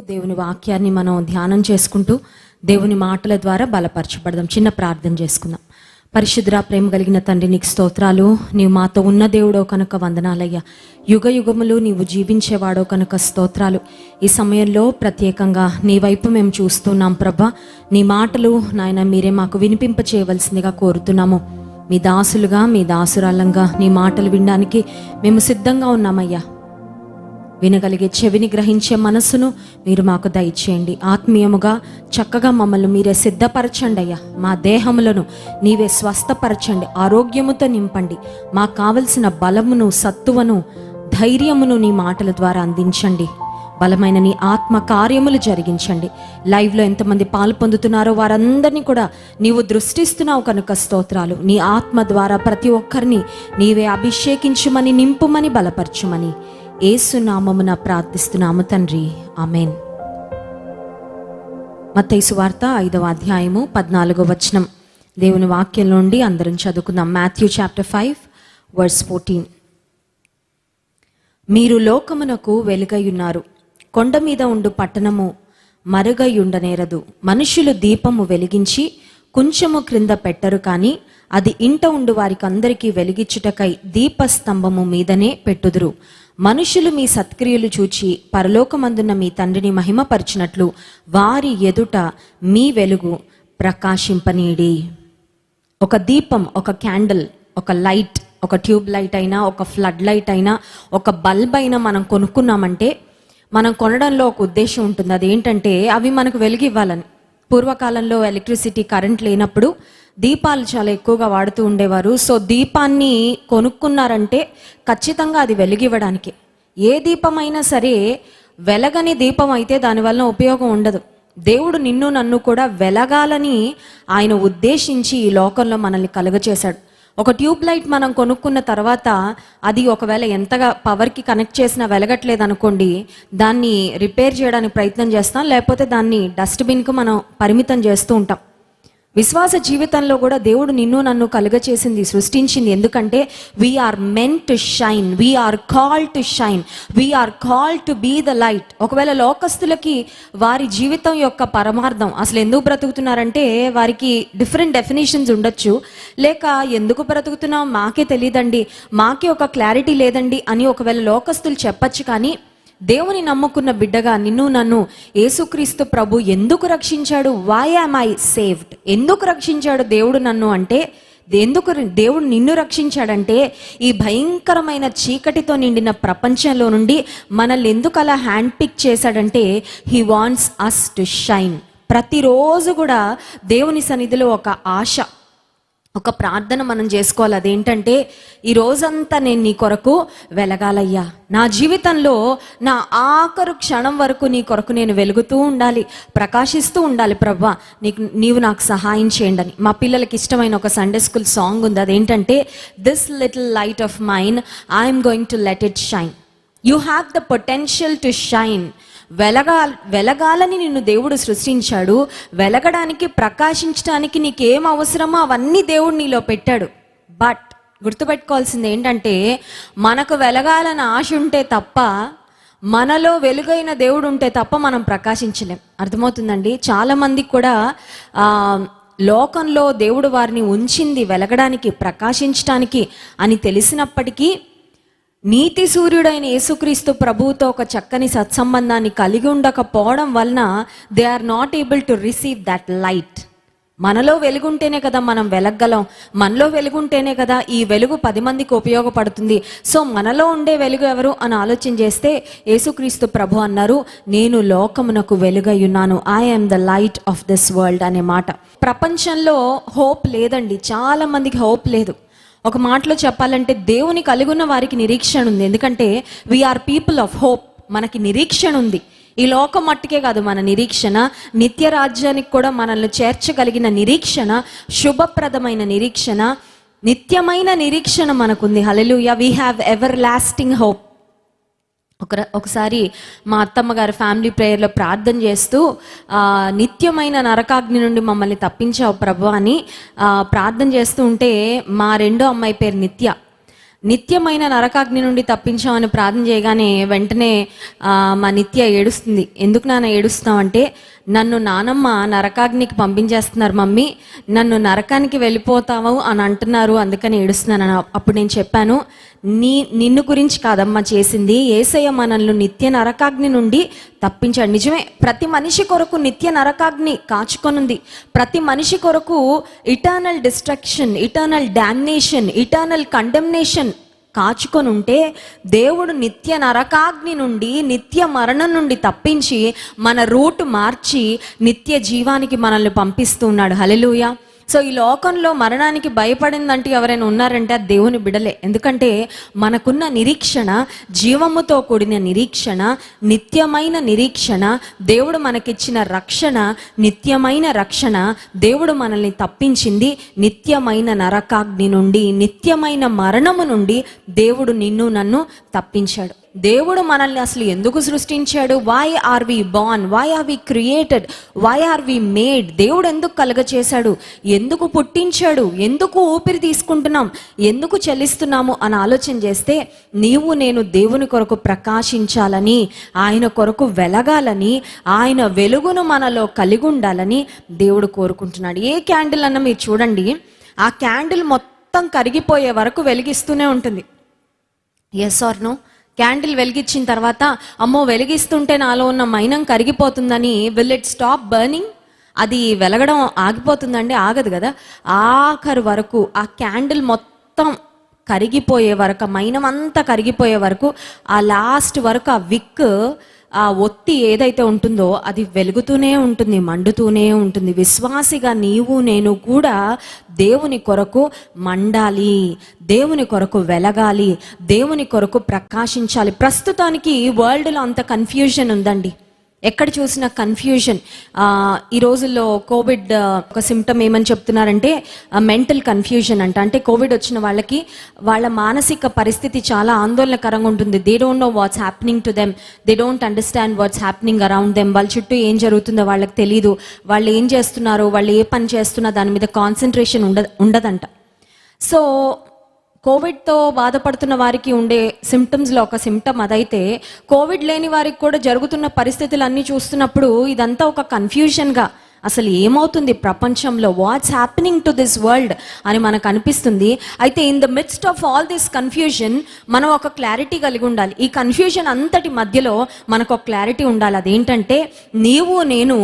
దేవుని వాక్యాన్ని మనం ధ్యానం చేసుకుంటూ దేవుని మాటల ద్వారా బలపరచబడదాం. చిన్న ప్రార్థన చేసుకుందాం. పరిశుద్ధ ప్రేమ కలిగిన తండ్రి, నీకు స్తోత్రాలు. నీవు మాతో ఉన్న దేవుడో కనుక వందనాలయ్యా. యుగ యుగములు నీవు జీవించేవాడో కనుక స్తోత్రాలు. ఈ సమయంలో ప్రత్యేకంగా నీ వైపు మేము చూస్తున్నాం ప్రభా. నీ మాటలు నాయన మీరే మాకు వినిపింప చేయవలసిందిగా కోరుతున్నాము. మీ దాసులుగా, మీ దాసురాలంగా నీ మాటలు వినడానికి మేము సిద్ధంగా ఉన్నామయ్యా. వినగలిగే చెవిని గ్రహించే మనస్సును మీరు మాకు దయచేయండి. ఆత్మీయముగా చక్కగా మమ్మల్ని మీరే సిద్ధపరచండి అయ్యా. మా దేహములను నీవే స్వస్థపరచండి, ఆరోగ్యముతో నింపండి. మాకు కావలసిన బలమును, సత్తువను, ధైర్యమును నీ మాటల ద్వారా అందించండి. బలమైన నీ ఆత్మ కార్యములు జరిగించండి. లైవ్లో ఎంతమంది పాలు పొందుతున్నారో వారందరినీ కూడా నీవు దృష్టిస్తున్నావు కనుక స్తోత్రాలు. నీ ఆత్మ ద్వారా ప్రతి ఒక్కరిని నీవే అభిషేకించుమని, నింపుమని, బలపరచుమని యేసు నామమున ప్రార్థిస్తున్నాము తండ్రి, ఆమేన్. మత్తయి సువార్త 5వ అధ్యాయము 14వ వచనం దేవుని వాక్యం నుండి అందరం చదువుకుందాం. Matthew chapter 5 verse 14. మీరు లోకమునకు వెలుగై ఉన్నారు. కొండ మీద ఉండు పట్టణము మరుగై ఉండనేరదు. మనుషులు దీపము వెలిగించి కొంచెము క్రింద పెట్టరు, కానీ అది ఇంట ఉండు వారికి అందరికీ వెలిగించుటకై దీపస్తంభము మీదనే పెట్టుదురు. మనుషులు మీ సత్క్రియలు చూచి పరలోకమందున్న మీ తండ్రిని మహిమపరిచినట్లు వారి ఎదుట మీ వెలుగు ప్రకాశింపనీడి. ఒక దీపం, ఒక క్యాండిల్, ఒక లైట్, ఒక ట్యూబ్ లైట్ అయినా, ఒక ఫ్లడ్ లైట్ అయినా, ఒక బల్బ్ అయినా మనం కొనుక్కున్నామంటే మనం కొనడంలో ఒక ఉద్దేశం ఉంటుంది. అదేంటంటే అవి మనకు వెలుగు ఇవ్వాలని. పూర్వకాలంలో ఎలక్ట్రిసిటీ, కరెంట్ లేనప్పుడు దీపాలు చాలా ఎక్కువగా వాడుతూ ఉండేవారు. సో దీపాన్ని కొనుక్కున్నారంటే ఖచ్చితంగా అది వెలిగివ్వడానికి. ఏ దీపమైనా సరే వెలగని దీపం అయితే దానివల్ల ఉపయోగం ఉండదు. దేవుడు నిన్ను నన్ను కూడా వెలగాలని ఆయన ఉద్దేశించి ఈ లోకంలో మనల్ని కలుగచేశాడు. ఒక ట్యూబ్ లైట్ మనం కొనుక్కున్న తర్వాత అది ఒకవేళ ఎంతగా పవర్కి కనెక్ట్ చేసినా వెలగట్లేదు అనుకోండి, దాన్ని రిపేర్ చేయడానికి ప్రయత్నం చేస్తాం, లేకపోతే దాన్ని డస్ట్బిన్కు మనం పరిమితం చేస్తూ ఉంటాం. విశ్వాస జీవితంలో కూడా దేవుడు నిన్ను నన్ను కలుగచేసింది, సృష్టించింది ఎందుకంటే we are meant to shine, we are called to shine, we are called to be the light. ఒకవేళ లోకస్తులకి వారి జీవితం యొక్క పరమార్థం అసలు ఎందుకు బ్రతుకుతున్నారంటే వారికి డిఫరెంట్ డెఫినేషన్స్ ఉండొచ్చు. లేక ఎందుకు బ్రతుకుతున్నాం మాకే తెలియదండి, మాకే ఒక క్లారిటీ లేదండి అని ఒకవేళ లోకస్తులు చెప్పచ్చు. కానీ దేవుని నమ్ముకున్న బిడ్డగా నిన్ను నన్ను యేసుక్రీస్తు ప్రభు ఎందుకు రక్షించాడు? Why am I saved? ఎందుకు రక్షించాడు దేవుడు నన్ను అంటే, ఎందుకు దేవుడు నిన్ను రక్షించాడంటే ఈ భయంకరమైన చీకటితో నిండిన ప్రపంచంలో నుండి మనల్ని ఎందుకు అలా హ్యాండ్ పిక్ చేశాడంటే he wants us to shine. ప్రతిరోజు కూడా దేవుని సన్నిధిలో ఒక ఆశ, ఒక ప్రార్థన మనం చేసుకోవాలి. అదేంటంటే ఈ రోజంతా నేను నీ కొరకు వెలగాలయ్యా. నా జీవితంలో నా ఆఖరు క్షణం వరకు నీ కొరకు నేను వెలుగుతూ ఉండాలి, ప్రకాశిస్తూ ఉండాలి. ప్రభా నీవు నాకు సహాయం చేయండి అని. మా పిల్లలకి ఇష్టమైన ఒక సండే స్కూల్ సాంగ్ ఉంది. అదేంటంటే this little light of mine I'm going to let it shine. You have the potential to shine. వెలగాలని నిన్ను దేవుడు సృష్టించాడు. వెలగడానికి, ప్రకాశించడానికి నీకేం అవసరమో అవన్నీ దేవుడు నీలో పెట్టాడు. బట్ గుర్తుపెట్టుకోవాల్సింది ఏంటంటే మనకు వెలగాలని ఆశ ఉంటే తప్ప, మనలో వెలుగైన దేవుడు ఉంటే తప్ప మనం ప్రకాశించలేం. అర్థమవుతుందండి? చాలామందికి కూడా లోకంలో దేవుడు వారిని ఉంచింది వెలగడానికి, ప్రకాశించడానికి అని తెలిసినప్పటికీ నీతి సూర్యుడైన యేసుక్రీస్తు ప్రభువుతో ఒక చక్కని సత్సంబంధాన్ని కలిగి ఉండకపోవడం వలన they are not able to receive that light. మనలో వెలుగుంటేనే కదా మనం వెలగలం, మనలో వెలుగుంటేనే కదా ఈ వెలుగు 10 మందికి ఉపయోగపడుతుంది. సో మనలో ఉండే వెలుగు ఎవరు అని ఆలోచన చేస్తే యేసుక్రీస్తు ప్రభు అన్నారు, నేను లోకమునకు వెలుగై ఉన్నాను, I am the light of this world అనే మాట. ప్రపంచంలో హోప్ లేదండి, చాలా మందికి హోప్ లేదు. ఒక మాటలో చెప్పాలంటే దేవుని కలిగి ఉన్న వారికి నిరీక్షణ ఉంది. ఎందుకంటే వీఆర్ పీపుల్ ఆఫ్ హోప్. మనకి నిరీక్షణ ఉంది. ఈ లోకం మట్టుకే కాదు మన నిరీక్షణ, నిత్య రాజ్యానికి కూడా మనల్ని చేర్చగలిగిన నిరీక్షణ, శుభప్రదమైన నిరీక్షణ, నిత్యమైన నిరీక్షణ మనకుంది. Hallelujah. We have everlasting hope. ఒకసారి మా అత్తమ్మ గారి ఫ్యామిలీ ప్రేయర్లో ప్రార్థన చేస్తూ నిత్యమైన నరకాగ్ని నుండి మమ్మల్ని తప్పించావు ప్రభు అని ప్రార్థన చేస్తూ ఉంటే మా రెండో అమ్మాయి పేరు నిత్య. నిత్యమైన నరకాగ్ని నుండి తప్పించామని ప్రార్థన చేయగానే వెంటనే మా నిత్య ఏడుస్తుంది. ఎందుకు నాన్న ఏడుస్తున్నావు అంటే, నన్ను నానమ్మ నరకాగ్నికి పంపించేస్తున్నారు మమ్మీ, నన్ను నరకానికి వెళ్ళిపోతావు అని అంటున్నారు, అందుకని ఏడుస్తున్నాను. అప్పుడు నేను చెప్పాను, నిన్ను గురించి కాదమ్మా చేసింది, యేసయ్య మనల్ని నిత్య నరకాగ్ని నుండి తప్పించాడు. నిజమే, ప్రతి మనిషి కొరకు నిత్య నరకాగ్ని కాచుకొనుంది. ప్రతి మనిషి కొరకు eternal destruction, eternal domination, eternal condemnation కాచుకొని ఉంటే, దేవుడు నిత్య నరకాగ్ని నుండి, నిత్య మరణం నుండి తప్పించి మన రూట్ మార్చి నిత్య జీవానికి మనల్ని పంపిస్తూ ఉన్నాడు. హల్లెలూయా. సో ఈ లోకంలో మరణానికి భయపడిందంటే ఎవరైనా ఉన్నారంటే అది దేవుని బిడలే. ఎందుకంటే మనకున్న నిరీక్షణ జీవముతో కూడిన నిరీక్షణ, నిత్యమైన నిరీక్షణ, దేవుడు మనకిచ్చిన రక్షణ నిత్యమైన రక్షణ. దేవుడు మనల్ని తప్పించింది నిత్యమైన నరకాగ్ని నుండి, నిత్యమైన మరణము నుండి దేవుడు నిన్ను నన్ను తప్పించాడు. దేవుడు మనల్ని అసలు ఎందుకు సృష్టించాడు? Why are we born, why are we created, why are we made? దేవుడు ఎందుకు కలుగ చేశాడు, ఎందుకు పుట్టించాడు, ఎందుకు ఊపిరి తీసుకుంటున్నాం, ఎందుకు చెల్లిస్తున్నాము అని ఆలోచన చేస్తే, నీవు నేను దేవుని కొరకు ప్రకాశించాలని, ఆయన కొరకు వెలగాలని, ఆయన వెలుగును మనలో కలిగి ఉండాలని దేవుడు కోరుకుంటున్నాడు. ఏ క్యాండిల్ అన్న మీరు చూడండి, ఆ క్యాండిల్ మొత్తం కరిగిపోయే వరకు వెలిగిస్తూనే ఉంటుంది. Yes are no? క్యాండిల్ వెలిగించిన తర్వాత అమ్మో వెలిగిస్తుంటే నాలో ఉన్న మైనం కరిగిపోతుందని, విల్ ఇట్ స్టాప్ బర్నింగ్? అది వెలగడం ఆగిపోతుందండి? ఆగదు కదా. ఆఖరు వరకు ఆ క్యాండిల్ మొత్తం కరిగిపోయే వరకు, ఆ మైనం అంతా కరిగిపోయే వరకు, ఆ లాస్ట్ వరకు ఆ విక్, ఆ ఒత్తి ఏదైతే ఉంటుందో అది వెలుగుతూనే ఉంటుంది, మండుతూనే ఉంటుంది. విశ్వాసిగా నీవు నేను కూడా దేవుని కొరకు మండాలి, దేవుని కొరకు వెలగాలి, దేవుని కొరకు ప్రకాశించాలి. ప్రస్తుతానికి వరల్డ్లో అంత కన్ఫ్యూజన్ ఉందండి, ఎక్కడ చూసినా కన్ఫ్యూజన్. ఈ రోజుల్లో కోవిడ్ ఒక సిమ్టమ్ ఏమని చెప్తున్నారంటే మెంటల్ కన్ఫ్యూజన్ అంట. అంటే కోవిడ్ వచ్చిన వాళ్ళకి వాళ్ళ మానసిక పరిస్థితి చాలా ఆందోళనకరంగా ఉంటుంది. They don't know what's happening to them, they don't understand what's happening around them. వాళ్ళ చుట్టూ ఏం జరుగుతుందో వాళ్ళకి తెలియదు, వాళ్ళు ఏం చేస్తున్నారు, వాళ్ళు ఏ పని చేస్తున్నా దాని మీద కాన్సన్ట్రేషన్ ఉండదంట. సో కోవిడ్తో బాధపడుతున్న వారికి ఉండే సిమ్టమ్స్లో ఒక సిమ్టమ్ అదైతే, కోవిడ్ లేని వారికి కూడా జరుగుతున్న పరిస్థితులన్నీ చూస్తున్నప్పుడు ఇదంతా ఒక కన్ఫ్యూజన్గా, అసలు ఏమవుతుంది ప్రపంచంలో, what's happening to this world అని మనకు అనిపిస్తుంది. అయితే in the midst of all this confusion మనం ఒక క్లారిటీ కలిగి ఉండాలి. ఈ కన్ఫ్యూజన్ అంతటి మధ్యలో మనకు ఒక క్లారిటీ ఉండాలి. అదేంటంటే, నీవు నేను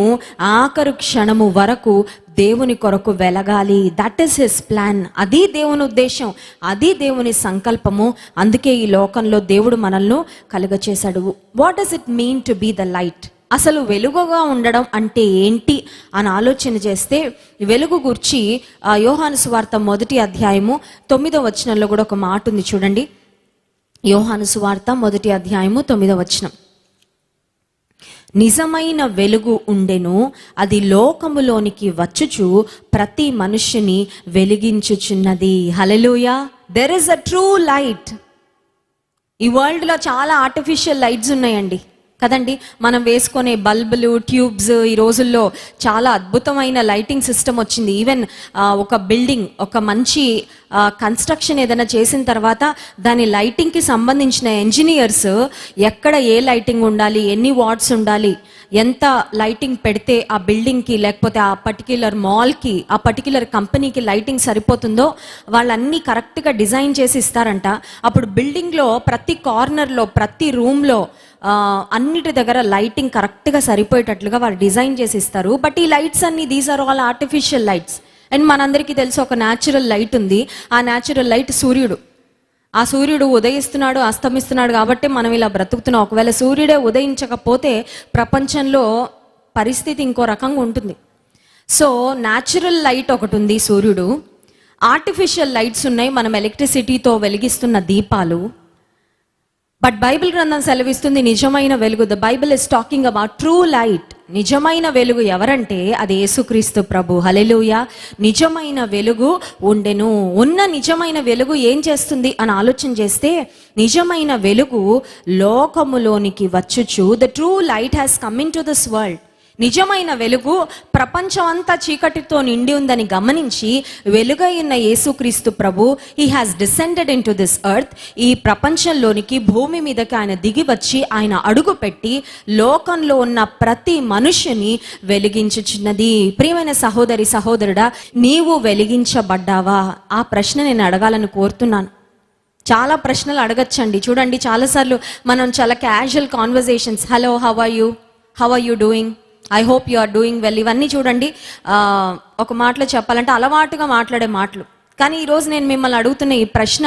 ఆఖరు క్షణము వరకు దేవుని కొరకు వెలగాలి. That is his plan. అది దేవుని ఉద్దేశం, అది దేవుని సంకల్పము. అందుకే ఈ లోకంలో దేవుడు మనల్ని కలుగచేశాడు. What does it mean to be the light? అసలు వెలుగుగా ఉండడం అంటే ఏంటి అని ఆలోచన చేస్తే, వెలుగు గురించి యోహాను సువార్త 1వ అధ్యాయము 9వ వచనంలో కూడా ఒక మాట ఉంది చూడండి. యోహాను సువార్త 1వ అధ్యాయము 9వ వచనం. నిజమైన వెలుగు ఉండెను, అది లోకములోనికి వచ్చుచు ప్రతి మనుష్యుని వెలిగించుచున్నది. Hallelujah. There is a true light. ఈ వరల్డ్లో చాలా ఆర్టిఫిషియల్ లైట్స్ ఉన్నాయండి కదండి. మనం వేసుకునే బల్బులు, ట్యూబ్స్, ఈ రోజుల్లో చాలా అద్భుతమైన లైటింగ్ సిస్టమ్ వచ్చింది. ఈవెన్ ఒక బిల్డింగ్, ఒక మంచి కన్స్ట్రక్షన్ ఏదైనా చేసిన తర్వాత దాని లైటింగ్కి సంబంధించిన ఇంజనీర్స్ ఎక్కడ ఏ లైటింగ్ ఉండాలి, ఎన్ని వాట్స్ ఉండాలి, ఎంత లైటింగ్ పెడితే ఆ బిల్డింగ్కి, లేకపోతే ఆ పర్టిక్యులర్ మాల్కి, ఆ పర్టిక్యులర్ కంపెనీకి లైటింగ్ సరిపోతుందో వాళ్ళన్నీ కరెక్ట్గా డిజైన్ చేసి ఇస్తారంట. అప్పుడు బిల్డింగ్లో ప్రతి కార్నర్లో, ప్రతి రూమ్లో, అన్నిటి దగ్గర లైటింగ్ కరెక్ట్గా సరిపోయేటట్లుగా వాళ్ళు డిజైన్ చేసి ఇస్తారు. బట్ ఈ లైట్స్ అన్ని, these are all artificial lights. And మనందరికీ తెలుసు ఒక న్యాచురల్ లైట్ ఉంది. ఆ న్యాచురల్ లైట్ సూర్యుడు. ఆ సూర్యుడు ఉదయిస్తున్నాడు, అస్తమిస్తున్నాడు కాబట్టి మనం ఇలా బ్రతుకుతున్నాం. ఒకవేళ సూర్యుడే ఉదయించకపోతే ప్రపంచంలో పరిస్థితి ఇంకో రకంగా ఉంటుంది. సో న్యాచురల్ లైట్ ఒకటి ఉంది, సూర్యుడు. ఆర్టిఫిషియల్ లైట్స్ ఉన్నాయి, మనం ఎలక్ట్రిసిటీతో వెలిగిస్తున్న దీపాలు. బట్ బైబిల్ గ్రంథం సెలవిస్తుంది నిజమైన వెలుగు. The Bible is talking about true light. నిజమైన వెలుగు ఎవరంటే అది యేసుక్రీస్తు ప్రభు. హల్లెలూయా. నిజమైన వెలుగు ఉండెను. ఉన్న నిజమైన వెలుగు ఏం చేస్తుంది అని ఆలోచన చేస్తే, నిజమైన వెలుగు లోకములోనికి వచ్చుచు, the true light has come in to this world. నిజమైన వెలుగు ప్రపంచమంతా చీకటితో నిండి ఉందని గమనించి వెలుగైన యేసుక్రీస్తు ప్రభు he has descended in to this earth. ఈ ప్రపంచంలోనికి, భూమి మీదకి ఆయన దిగి వచ్చి ఆయన అడుగు పెట్టి లోకంలో ఉన్న ప్రతి మనుష్యుని వెలిగించుచున్నది. ప్రియమైన సహోదరి సహోదరుడా, నీవు వెలిగించబడ్డావా? ఆ ప్రశ్న నేను అడగాలని కోరుతున్నాను. చాలా ప్రశ్నలు అడగచ్చండి. చూడండి, చాలాసార్లు మనం చాలా casual conversations, hello, how are you doing, I hope you are doing well, ఇవన్నీ చూడండి ఒక మాటలో చెప్పాలంటే అలవాటుగా మాట్లాడే మాటలు. కానీ ఈరోజు నేను మిమ్మల్ని అడుగుతున్న ఈ ప్రశ్న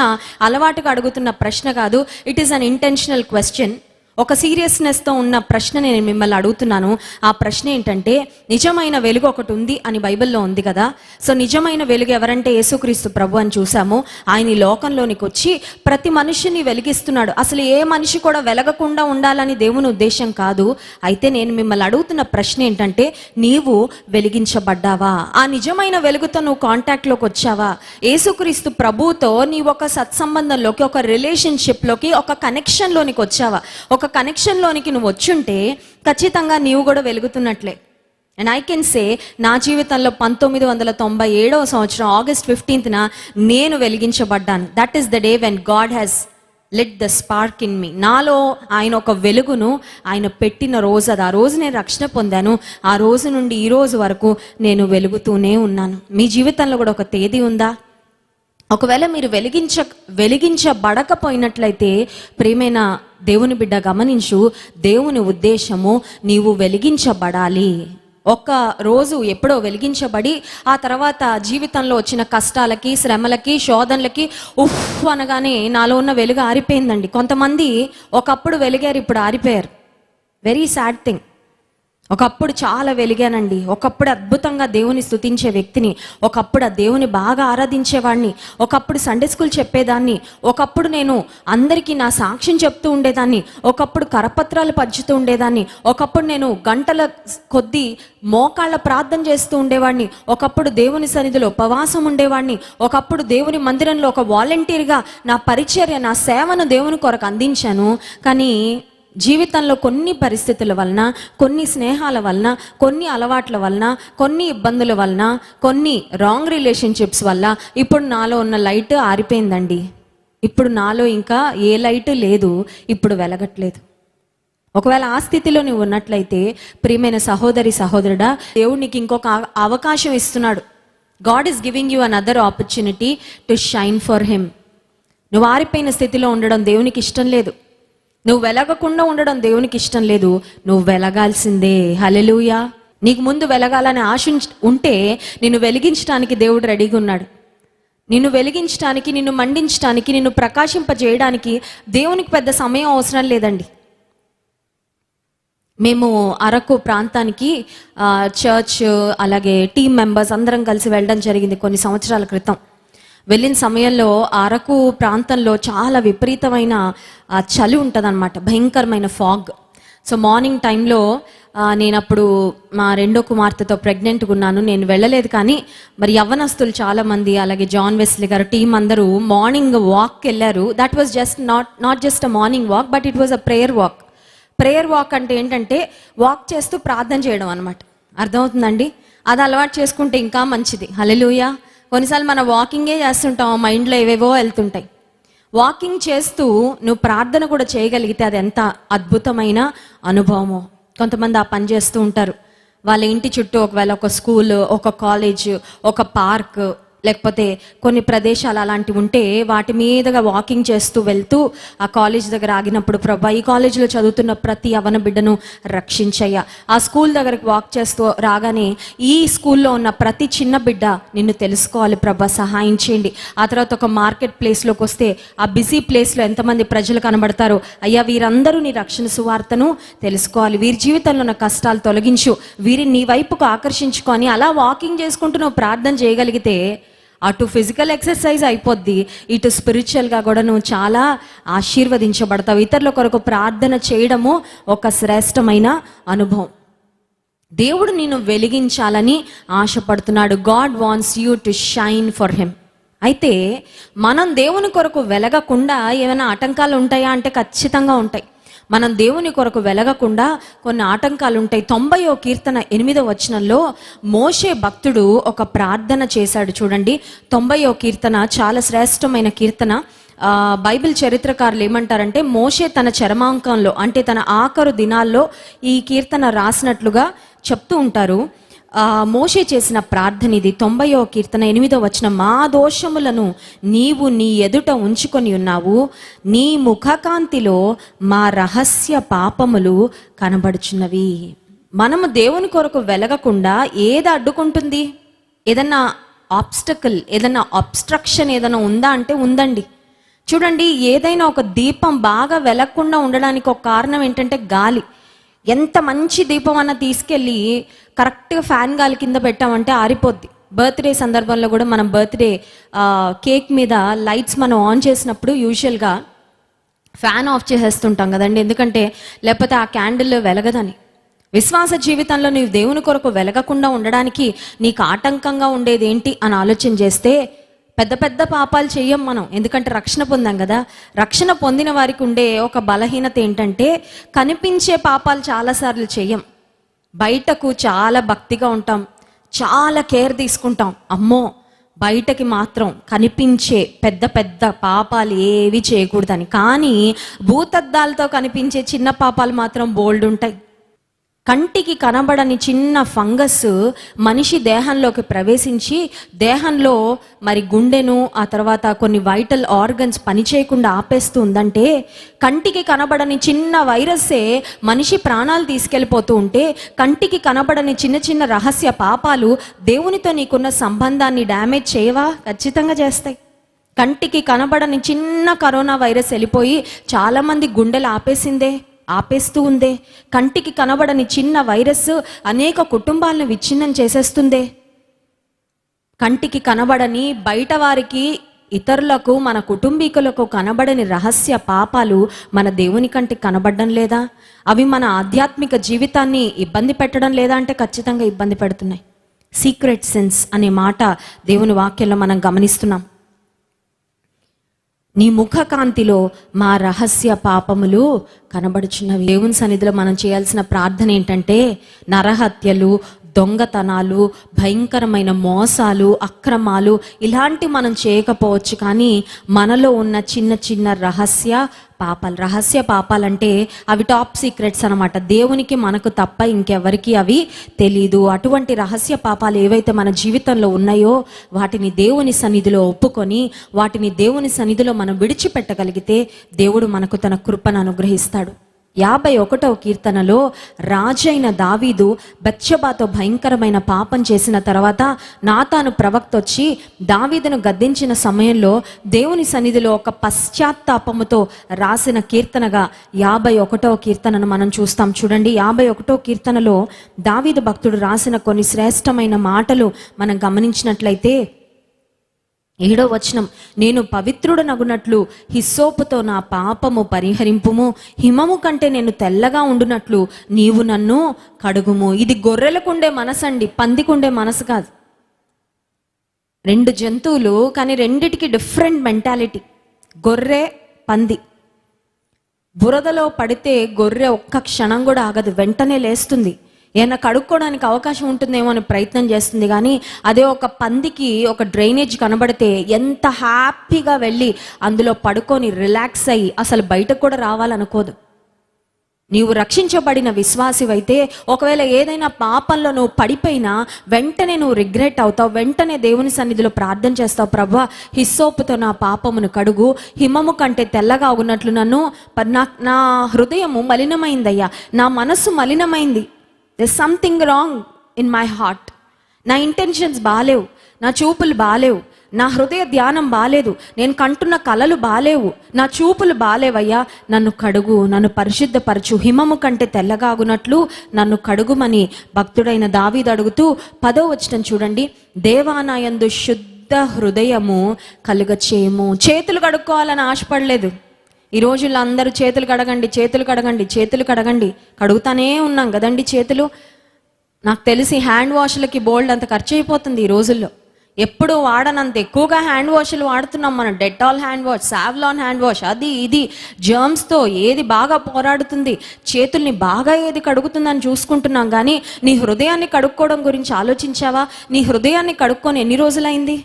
అలవాటుగా అడుగుతున్న ప్రశ్న కాదు. It is an intentional question. ఒక సీరియస్నెస్తో ఉన్న ప్రశ్న నేను మిమ్మల్ని అడుగుతున్నాను. ఆ ప్రశ్న ఏంటంటే, నిజమైన వెలుగు ఒకటి ఉంది అని బైబిల్లో ఉంది కదా. సో నిజమైన వెలుగు ఎవరంటే యేసుక్రీస్తు ప్రభు అని చూసాము. ఆయన ఈ లోకంలోనికి వచ్చి ప్రతి మనిషిని వెలిగిస్తున్నాడు. అసలు ఏ మనిషి కూడా వెలగకుండా ఉండాలని దేవుని ఉద్దేశం కాదు. అయితే నేను మిమ్మల్ని అడుగుతున్న ప్రశ్న ఏంటంటే, నీవు వెలిగించబడ్డావా? ఆ నిజమైన వెలుగుతో నువ్వు కాంటాక్ట్లోకి వచ్చావా? యేసుక్రీస్తు ప్రభువుతో నీ ఒక సత్సంబంధంలోకి, ఒక రిలేషన్షిప్లోకి, ఒక కనెక్షన్లోనికి వచ్చావా? ఒక కనెక్షన్లోనికి నువ్వు వచ్చుంటే ఖచ్చితంగా నీవు కూడా వెలుగుతున్నట్లే. అండ్ ఐ కెన్ సే, నా జీవితంలో 1997వ సంవత్సరం ఆగస్ట్ 15న నేను వెలిగించబడ్డాను. That is the day when God has let the spark in me. నాలో ఆయన ఒక వెలుగును ఆయన పెట్టిన రోజు అది. ఆ రోజు నేను రక్షణ పొందాను. ఆ రోజు నుండి ఈ రోజు వరకు నేను వెలుగుతూనే ఉన్నాను. మీ జీవితంలో కూడా ఒక తేదీ ఉందా? ఒకవేళ మీరు వెలిగించబడకపోయినట్లయితే ప్రియమైన దేవుని బిడ్డ గమనించు, దేవుని ఉద్దేశము నీవు వెలిగించబడాలి. ఒక్క రోజు ఎప్పుడో వెలిగించబడి ఆ తర్వాత జీవితంలో వచ్చిన కష్టాలకి, శ్రమలకి, శోధనలకి ఉఫ్ అనగానే నాలో ఉన్న వెలుగు ఆరిపోయిందండి. కొంతమంది ఒకప్పుడు వెలిగారు, ఇప్పుడు ఆరిపోయారు. Very sad thing. ఒకప్పుడు చాలా వెలిగానండి, ఒకప్పుడు అద్భుతంగా దేవుని స్తుతించే వ్యక్తిని, ఒకప్పుడు ఆ దేవుని బాగా ఆరాధించేవాడిని, ఒకప్పుడు సండే స్కూల్ చెప్పేదాన్ని, ఒకప్పుడు నేను అందరికీ నా సాక్ష్యం చెప్తూ ఉండేదాన్ని, ఒకప్పుడు కరపత్రాలు పంచుతూ ఉండేదాన్ని, ఒకప్పుడు నేను గంటల కొద్దీ మోకాళ్ళ ప్రార్థన చేస్తూ ఉండేవాడిని, ఒకప్పుడు దేవుని సన్నిధిలో ఉపవాసం ఉండేవాడిని, ఒకప్పుడు దేవుని మందిరంలో ఒక వాలంటీర్గా నా పరిచర్య, నా సేవను దేవుని కొరకు అందించాను. కానీ జీవితంలో కొన్ని పరిస్థితుల వలన, కొన్ని స్నేహాల వలన, కొన్ని అలవాట్ల వలన, కొన్ని ఇబ్బందుల వలన, కొన్ని రాంగ్ రిలేషన్షిప్స్ వల్ల ఇప్పుడు నాలో ఉన్న లైట్ ఆరిపోయిందండి. ఇప్పుడు నాలో ఇంకా ఏ లైట్ లేదు, ఇప్పుడు వెలగట్లేదు. ఒకవేళ ఆ స్థితిలో నువ్వు ఉన్నట్లయితే ప్రియమైన సహోదరి సహోదరుడా, దేవుడు నీకు ఇంకొక అవకాశం ఇస్తున్నాడు. God is giving you another opportunity to shine for him. నువ్వు ఆరిపోయిన స్థితిలో ఉండడం దేవునికి ఇష్టం లేదు. నువ్వు వెలగకుండా ఉండడం దేవునికి ఇష్టం లేదు. నువ్వు వెలగాల్సిందే. హల్లెలూయా. నీకు ముందు వెలగాలని ఆశ ఉంటే నిన్ను వెలిగించడానికి దేవుడు రెడీగా ఉన్నాడు. నిన్ను వెలిగించడానికి, నిన్ను మండించడానికి, నిన్ను ప్రకాశింపజేయడానికి దేవునికి పెద్ద సమయం అవసరం లేదండి. మేము అరకు ప్రాంతానికి చర్చ్ అలాగే టీం మెంబర్స్ అందరం కలిసి వెళ్ళడం జరిగింది కొన్ని సంవత్సరాల క్రితం. వెళ్ళిన సమయంలో అరకు ప్రాంతంలో చాలా విపరీతమైన చలి ఉంటుంది అనమాట, భయంకరమైన ఫాగ్. సో మార్నింగ్ టైంలో నేను అప్పుడు మా రెండో కుమార్తెతో ప్రెగ్నెంట్గా ఉన్నాను. నేను వెళ్ళలేదు, కానీ మరి యవ్వనస్తులు చాలామంది అలాగే జాన్ వెస్లీ గారు టీం అందరూ మార్నింగ్ వాక్కి వెళ్ళారు. That was just not just a morning walk, but it was a prayer walk. Prayer walk అంటే ఏంటంటే వాక్ చేస్తూ ప్రార్థన చేయడం అనమాట. అర్థమవుతుందండి? అది అలవాటు చేసుకుంటే ఇంకా మంచిది. హల్లెలూయా. కొన్నిసార్లు మనం వాకింగే చేస్తుంటాం, మైండ్లో ఏవేవో వెళ్తుంటాయి. వాకింగ్ చేస్తూ నువ్వు ప్రార్థన కూడా చేయగలిగితే అది ఎంత అద్భుతమైన అనుభవమో. కొంతమంది ఆ పని చేస్తూ ఉంటారు. వాళ్ళ ఇంటి చుట్టూ ఒకవేళ ఒక స్కూల్, ఒక కాలేజ్, ఒక పార్క్, లేకపోతే కొన్ని ప్రదేశాలు అలాంటివి ఉంటే వాటి మీదుగా వాకింగ్ చేస్తూ వెళ్తూ ఆ కాలేజ్ దగ్గర ఆగినప్పుడు, ప్రభా ఈ కాలేజీలో చదువుతున్న ప్రతి యవ్వన బిడ్డను రక్షించయ్యా. ఆ స్కూల్ దగ్గరకు వాక్ చేస్తూ రాగానే ఈ స్కూల్లో ఉన్న ప్రతి చిన్న బిడ్డ నిన్ను తెలుసుకోవాలి ప్రభా, సహాయం చేయండి. ఆ తర్వాత ఒక మార్కెట్ ప్లేస్లోకి వస్తే ఆ బిజీ ప్లేస్లో ఎంతమంది ప్రజలు కనబడతారో, అయ్యా వీరందరూ నీ రక్షణ సువార్తను తెలుసుకోవాలి, వీరి జీవితంలో ఉన్న కష్టాలు తొలగించు, వీరిని నీ వైపుకు ఆకర్షించుకొని అలా వాకింగ్ చేసుకుంటూ నువ్వు ప్రార్థన చేయగలిగితే అటు ఫిజికల్ ఎక్సర్సైజ్ అయిపోద్ది, ఇటు స్పిరిచువల్గా కూడా నువ్వు చాలా ఆశీర్వదించబడతావు. ఇతరుల కొరకు ప్రార్థన చేయడము ఒక శ్రేష్టమైన అనుభవం. దేవుడు నిన్ను వెలిగించాలని ఆశపడుతున్నాడు. God wants you to shine for him. అయితే మనం దేవుని కొరకు వెలగకుండా ఏమైనా ఆటంకాలు ఉంటాయా అంటే ఖచ్చితంగా ఉంటాయి. మనం దేవుని కొరకు వెలగకుండా కొన్ని ఆటంకాలు ఉంటాయి. 90వ కీర్తన 8వ వచనంలో మోషే భక్తుడు ఒక ప్రార్థన చేశాడు చూడండి. 90వ కీర్తన చాలా శ్రేష్టమైన కీర్తన. బైబిల్ చరిత్రకారులు ఏమంటారంటే మోషే తన చరమాంకంలో అంటే తన ఆఖరు దినాల్లో ఈ కీర్తన రాసినట్లుగా చెప్తూ ఉంటారు. మోషే చేసిన ప్రార్థన ఇది. 90వ కీర్తన 8వ వచనం, మా దోషములను నీవు నీ ఎదుట ఉంచుకొని ఉన్నావు, నీ ముఖకాంతిలో మా రహస్య పాపములు కనబడుచున్నవి. మనము దేవుని కొరకు వెలగకుండా ఏది అడ్డుకుంటుంది? ఏదన్నా ఆబ్స్టకల్, ఏదన్నా అబ్స్ట్రక్షన్ ఏదైనా ఉందా అంటే ఉందండి. చూడండి, ఏదైనా ఒక దీపం బాగా వెలగకుండా ఉండడానికి ఒక కారణం ఏంటంటే గాలి. ఎంత మంచి దీపం అన్న తీసుకెళ్ళి కరెక్ట్గా ఫ్యాన్ గాలి కింద పెట్టామంటే ఆరిపోద్ది. బర్త్డే సందర్భంలో కూడా మనం బర్త్డే కేక్ మీద లైట్స్ మనం ఆన్ చేసినప్పుడు యూజువల్గా ఫ్యాన్ ఆఫ్ చేసేస్తుంటాం కదండి, ఎందుకంటే లేకపోతే ఆ క్యాండిల్ వెలగదని. విశ్వాస జీవితంలో నీవు దేవుని కొరకు వెలగకుండా ఉండడానికి నీకు ఆటంకంగా ఉండేది ఏంటి అని ఆలోచన చేస్తే పెద్ద పెద్ద పాపాలు చెయ్యం మనం, ఎందుకంటే రక్షణ పొందాం కదా. రక్షణ పొందిన వారికి ఉండే ఒక బలహీనత ఏంటంటే కనిపించే పాపాలు చాలాసార్లు చెయ్యం. బయటకు చాలా భక్తిగా ఉంటాం, చాలా కేర్ తీసుకుంటాం, అమ్మో బయటకి మాత్రం కనిపించే పెద్ద పెద్ద పాపాలు ఏవి చేయకూడదని. కానీ భూతద్దాలతో కనిపించే చిన్న పాపాలు మాత్రం బోల్డ్ ఉంటాయి. కంటికి కనబడని చిన్న ఫంగస్ మనిషి దేహంలోకి ప్రవేశించి దేహంలో మరి గుండెను ఆ తర్వాత కొన్ని వైటల్ ఆర్గన్స్ పనిచేయకుండా ఆపేస్తూ ఉందంటే, కంటికి కనబడని చిన్న వైరస్సే మనిషి ప్రాణాలు తీసుకెళ్ళిపోతూ ఉంటే, కంటికి కనబడని చిన్న చిన్న రహస్య పాపాలు దేవునితో నీకున్న సంబంధాన్ని డ్యామేజ్ చేయవా? ఖచ్చితంగా చేస్తాయి. కంటికి కనబడని చిన్న కరోనా వైరస్ వెళ్ళిపోయి చాలామంది గుండెలు ఆపేస్తూ ఉందే. కంటికి కనబడని చిన్న వైరస్ అనేక కుటుంబాలను విచ్ఛిన్నం చేసేస్తుందే. కంటికి కనబడని బయట వారికి, ఇతరులకు, మన కుటుంబీకులకు కనబడని రహస్య పాపాలు మన దేవుని కంటికి కనబడడం లేదా? అవి మన ఆధ్యాత్మిక జీవితాన్ని ఇబ్బంది పెట్టడం లేదా అంటే ఖచ్చితంగా ఇబ్బంది పెడుతున్నాయి. సీక్రెట్ సిన్స్ అనే మాట దేవుని వాక్యంలో మనం గమనిస్తున్నాం. నీ ముఖకాంతిలో మా రహస్య పాపములు కనబడుచున్నవి. దేవుని సన్నిధిలో మనం చేయాల్సిన ప్రార్థన ఏంటంటే నరహత్యలు, దొంగతనాలు, భయంకరమైన మోసాలు, అక్రమాలు ఇలాంటి మనం చేయకపోవచ్చు, కానీ మనలో ఉన్న చిన్న చిన్న రహస్య పాపాలంటే అవి టాప్ సీక్రెట్స్ అనమాట. దేవునికి మనకు తప్ప ఇంకెవరికి అవి తెలీదు. అటువంటి రహస్య పాపాలు ఏవైతే మన జీవితంలో ఉన్నాయో వాటిని దేవుని సన్నిధిలో ఒప్పుకొని వాటిని దేవుని సన్నిధిలో మనం విడిచిపెట్టగలిగితే దేవుడు మనకు తన కృపను అనుగ్రహిస్తాడు. 51వ కీర్తనలో రాజైన దావీదు బత్షెబాతో భయంకరమైన పాపం చేసిన తర్వాత నాతాను ప్రవక్త వచ్చి దావీదును గద్దించిన సమయంలో దేవుని సన్నిధిలో ఒక పశ్చాత్తాపముతో రాసిన కీర్తనగా 51వ కీర్తనను మనం చూస్తాం. చూడండి, 51వ కీర్తనలో దావీదు భక్తుడు రాసిన కొన్ని శ్రేష్టమైన మాటలు మనం గమనించినట్లయితే 7వ వచనం, నేను పవిత్రుడనగునట్లు హిస్సోపుతో నా పాపము పరిహరింపుము, హిమము కంటే నేను తెల్లగా ఉండునట్లు నీవు నన్ను కడుగుము. ఇది గొర్రెలకుండే మనసండి, పందికుండే మనసు కాదు. 2 జంతువులు, కానీ రెండిటికి డిఫరెంట్ మెంటాలిటీ. గొర్రె, పంది. బురదలో పడితే గొర్రె ఒక్క క్షణం కూడా ఆగదు, వెంటనే లేస్తుంది. ఏమైనా కడుక్కోవడానికి అవకాశం ఉంటుందేమో అని ప్రయత్నం చేస్తుంది. కానీ అదే ఒక పందికి ఒక డ్రైనేజ్ కనబడితే ఎంత హ్యాపీగా వెళ్ళి అందులో పడుకొని రిలాక్స్ అయ్యి అసలు బయటకు కూడా రావాలనుకోదు. నీవు రక్షించబడిన విశ్వాసివైతే ఒకవేళ ఏదైనా పాపంలో నువ్వు పడిపోయినా వెంటనే నువ్వు రిగ్రెట్ అవుతావు, వెంటనే దేవుని సన్నిధిలో ప్రార్థన చేస్తావు, ప్రభువా హిస్సోపుతో నా పాపమును కడుగు, హిమము కంటే తెల్లగా ఉన్నట్లు నన్ను, నా హృదయము మలినమైందయ్యా, నా మనస్సు మలినమైంది. There's something wrong in my heart. నా ఇంటెన్షన్స్ బాలేవు, నా చూపులు బాలేవు, నా హృదయ ధ్యానం బాలేదు, నేను కంటున్న కలలు బాలేవు, నా చూపులు బాలేవయ్యా, నన్ను కడుగు, నన్ను పరిశుద్ధపరచు, హిమము కంటే తెల్లగాగునట్లు నన్ను కడుగుమని భక్తుడైన దావీదు అడుగుతూ 10వ వచనం చూడండి, దేవానాయందు శుద్ధ హృదయము కలుగచేయము. చేతులు కడుక్కోవాలని ఆశపడలేదు. ఈ రోజుల్లో అందరూ చేతులు కడగండి కడుగుతానే ఉన్నాం కదండి చేతులు. నాకు తెలిసి హ్యాండ్ వాష్లకి బోల్డ్ అంత ఖర్చు అయిపోతుంది ఈ రోజుల్లో. ఎప్పుడు వాడనంత ఎక్కువగా హ్యాండ్ వాష్లు వాడుతున్నాం మనం. Dettol hand wash, Savlon hand wash, అది ఇది జర్మ్స్తో ఏది బాగా పోరాడుతుంది, చేతుల్ని బాగా ఏది కడుగుతుందని చూసుకుంటున్నాం. కానీ నీ హృదయాన్ని కడుక్కోవడం గురించి ఆలోచించావా? నీ హృదయాన్ని కడుక్కొని ఎన్ని రోజులైంది?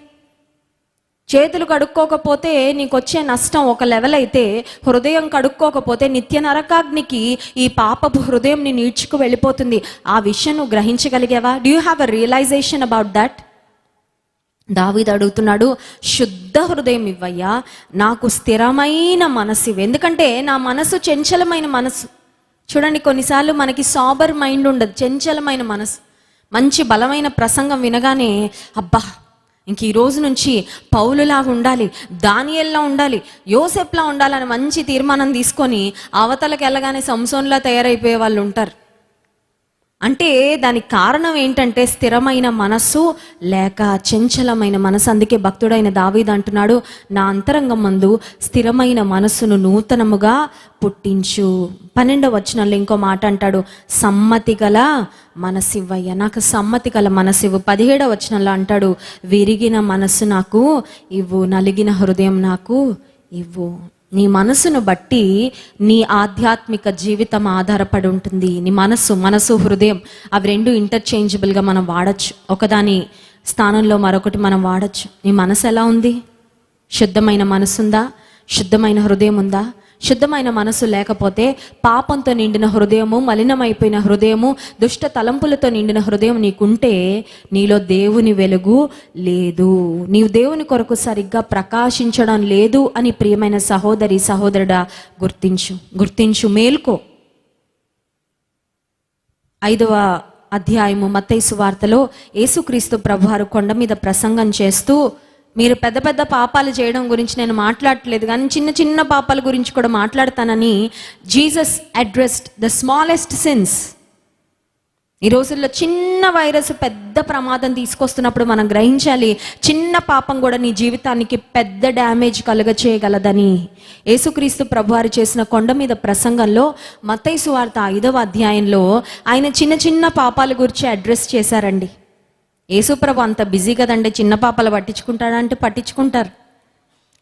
చేతులు కడుక్కోకపోతే నీకు వచ్చే నష్టం ఒక లెవెల్ అయితే, హృదయం కడుక్కోకపోతే నిత్య నరకాగ్నికి ఈ పాపపు హృదయం నేను ఈడ్చుకు వెళ్ళిపోతుంది. ఆ విషయం నువ్వు గ్రహించగలిగావా? Do you have a realization about that? దావీదు అడుగుతున్నాడు, శుద్ధ హృదయం ఇవ్వయ్యా, నాకు స్థిరమైన మనసు ఇవ్వు. ఎందుకంటే నా మనసు చంచలమైన మనసు. చూడండి, కొన్నిసార్లు మనకి సాబర్ మైండ్ ఉండదు, చంచలమైన మనసు. మంచి బలమైన ప్రసంగం వినగానే అబ్బా ఇంక ఈ రోజు నుంచి పౌలులాగా ఉండాలి, దానియేల్లా ఉండాలి, యోసెఫ్లా ఉండాలని మంచి తీర్మానం తీసుకొని అవతలకు వెళ్ళగానే సంసోన్లా తయారైపోయే వాళ్ళు ఉంటారు. అంటే దానికి కారణం ఏంటంటే స్థిరమైన మనస్సు లేక చంచలమైన మనసు. అందుకే భక్తుడైన దావీదు అంటున్నాడు, నా అంతరంగమందు స్థిరమైన మనస్సును నూతనముగా పుట్టించు. 12వ వచనంలో ఇంకో మాట అంటాడు, సమ్మతి గల మనసివ్వయ్య, నాకు సమ్మతి గల మనసివ్వు. 17వ వచనంలో అంటాడు, విరిగిన మనస్సు నాకు ఇవ్వు, నలిగిన హృదయం నాకు ఇవ్వు. నీ మనసును బట్టి నీ ఆధ్యాత్మిక జీవితం ఆధారపడి ఉంటుంది. నీ మనసు హృదయం అవి రెండు ఇంటర్చేంజబుల్గా మనం వాడచ్చు. ఒకదాని స్థానంలో మరొకటి మనం వాడచ్చు. నీ మనసు ఎలా ఉంది? శుద్ధమైన మనసుందా? శుద్ధమైన హృదయం ఉందా? శుద్ధమైన మనసు లేకపోతే పాపంతో నిండిన హృదయము, మలినమైపోయిన హృదయము, దుష్ట తలంపులతో నిండిన హృదయం నీకుంటే నీలో దేవుని వెలుగు లేదు. నీవు దేవుని కొరకు సరిగ్గా ప్రకాశించడం లేదు అని ప్రియమైన సహోదరి సహోదరుడా గుర్తించు, మేల్కో. 5వ అధ్యాయము మత్తయి సువార్తలో యేసుక్రీస్తు ప్రభువారు కొండ మీద ప్రసంగం చేస్తూ, మీరు పెద్ద పెద్ద పాపాలు చేయడం గురించి నేను మాట్లాడట్లేదు, కానీ చిన్న చిన్న పాపాల గురించి కూడా మాట్లాడతానని Jesus addressed the smallest sins. ఈ రోజుల్లో చిన్న వైరస్ పెద్ద ప్రమాదం తీసుకొస్తున్నప్పుడు మనం గ్రహించాలి, చిన్న పాపం కూడా నీ జీవితానికి పెద్ద డ్యామేజ్ కలుగచేయగలదని. యేసుక్రీస్తు ప్రభువారు చేసిన కొండ మీద ప్రసంగంలో మత్తయి సువార్త 5వ అధ్యాయంలో ఆయన చిన్న చిన్న పాపాల గురించి అడ్రస్ చేశారండి. యేసుప్రభు అంత బిజీ కదండి, చిన్న పాపలు పట్టించుకుంటాడంటే పట్టించుకుంటారు.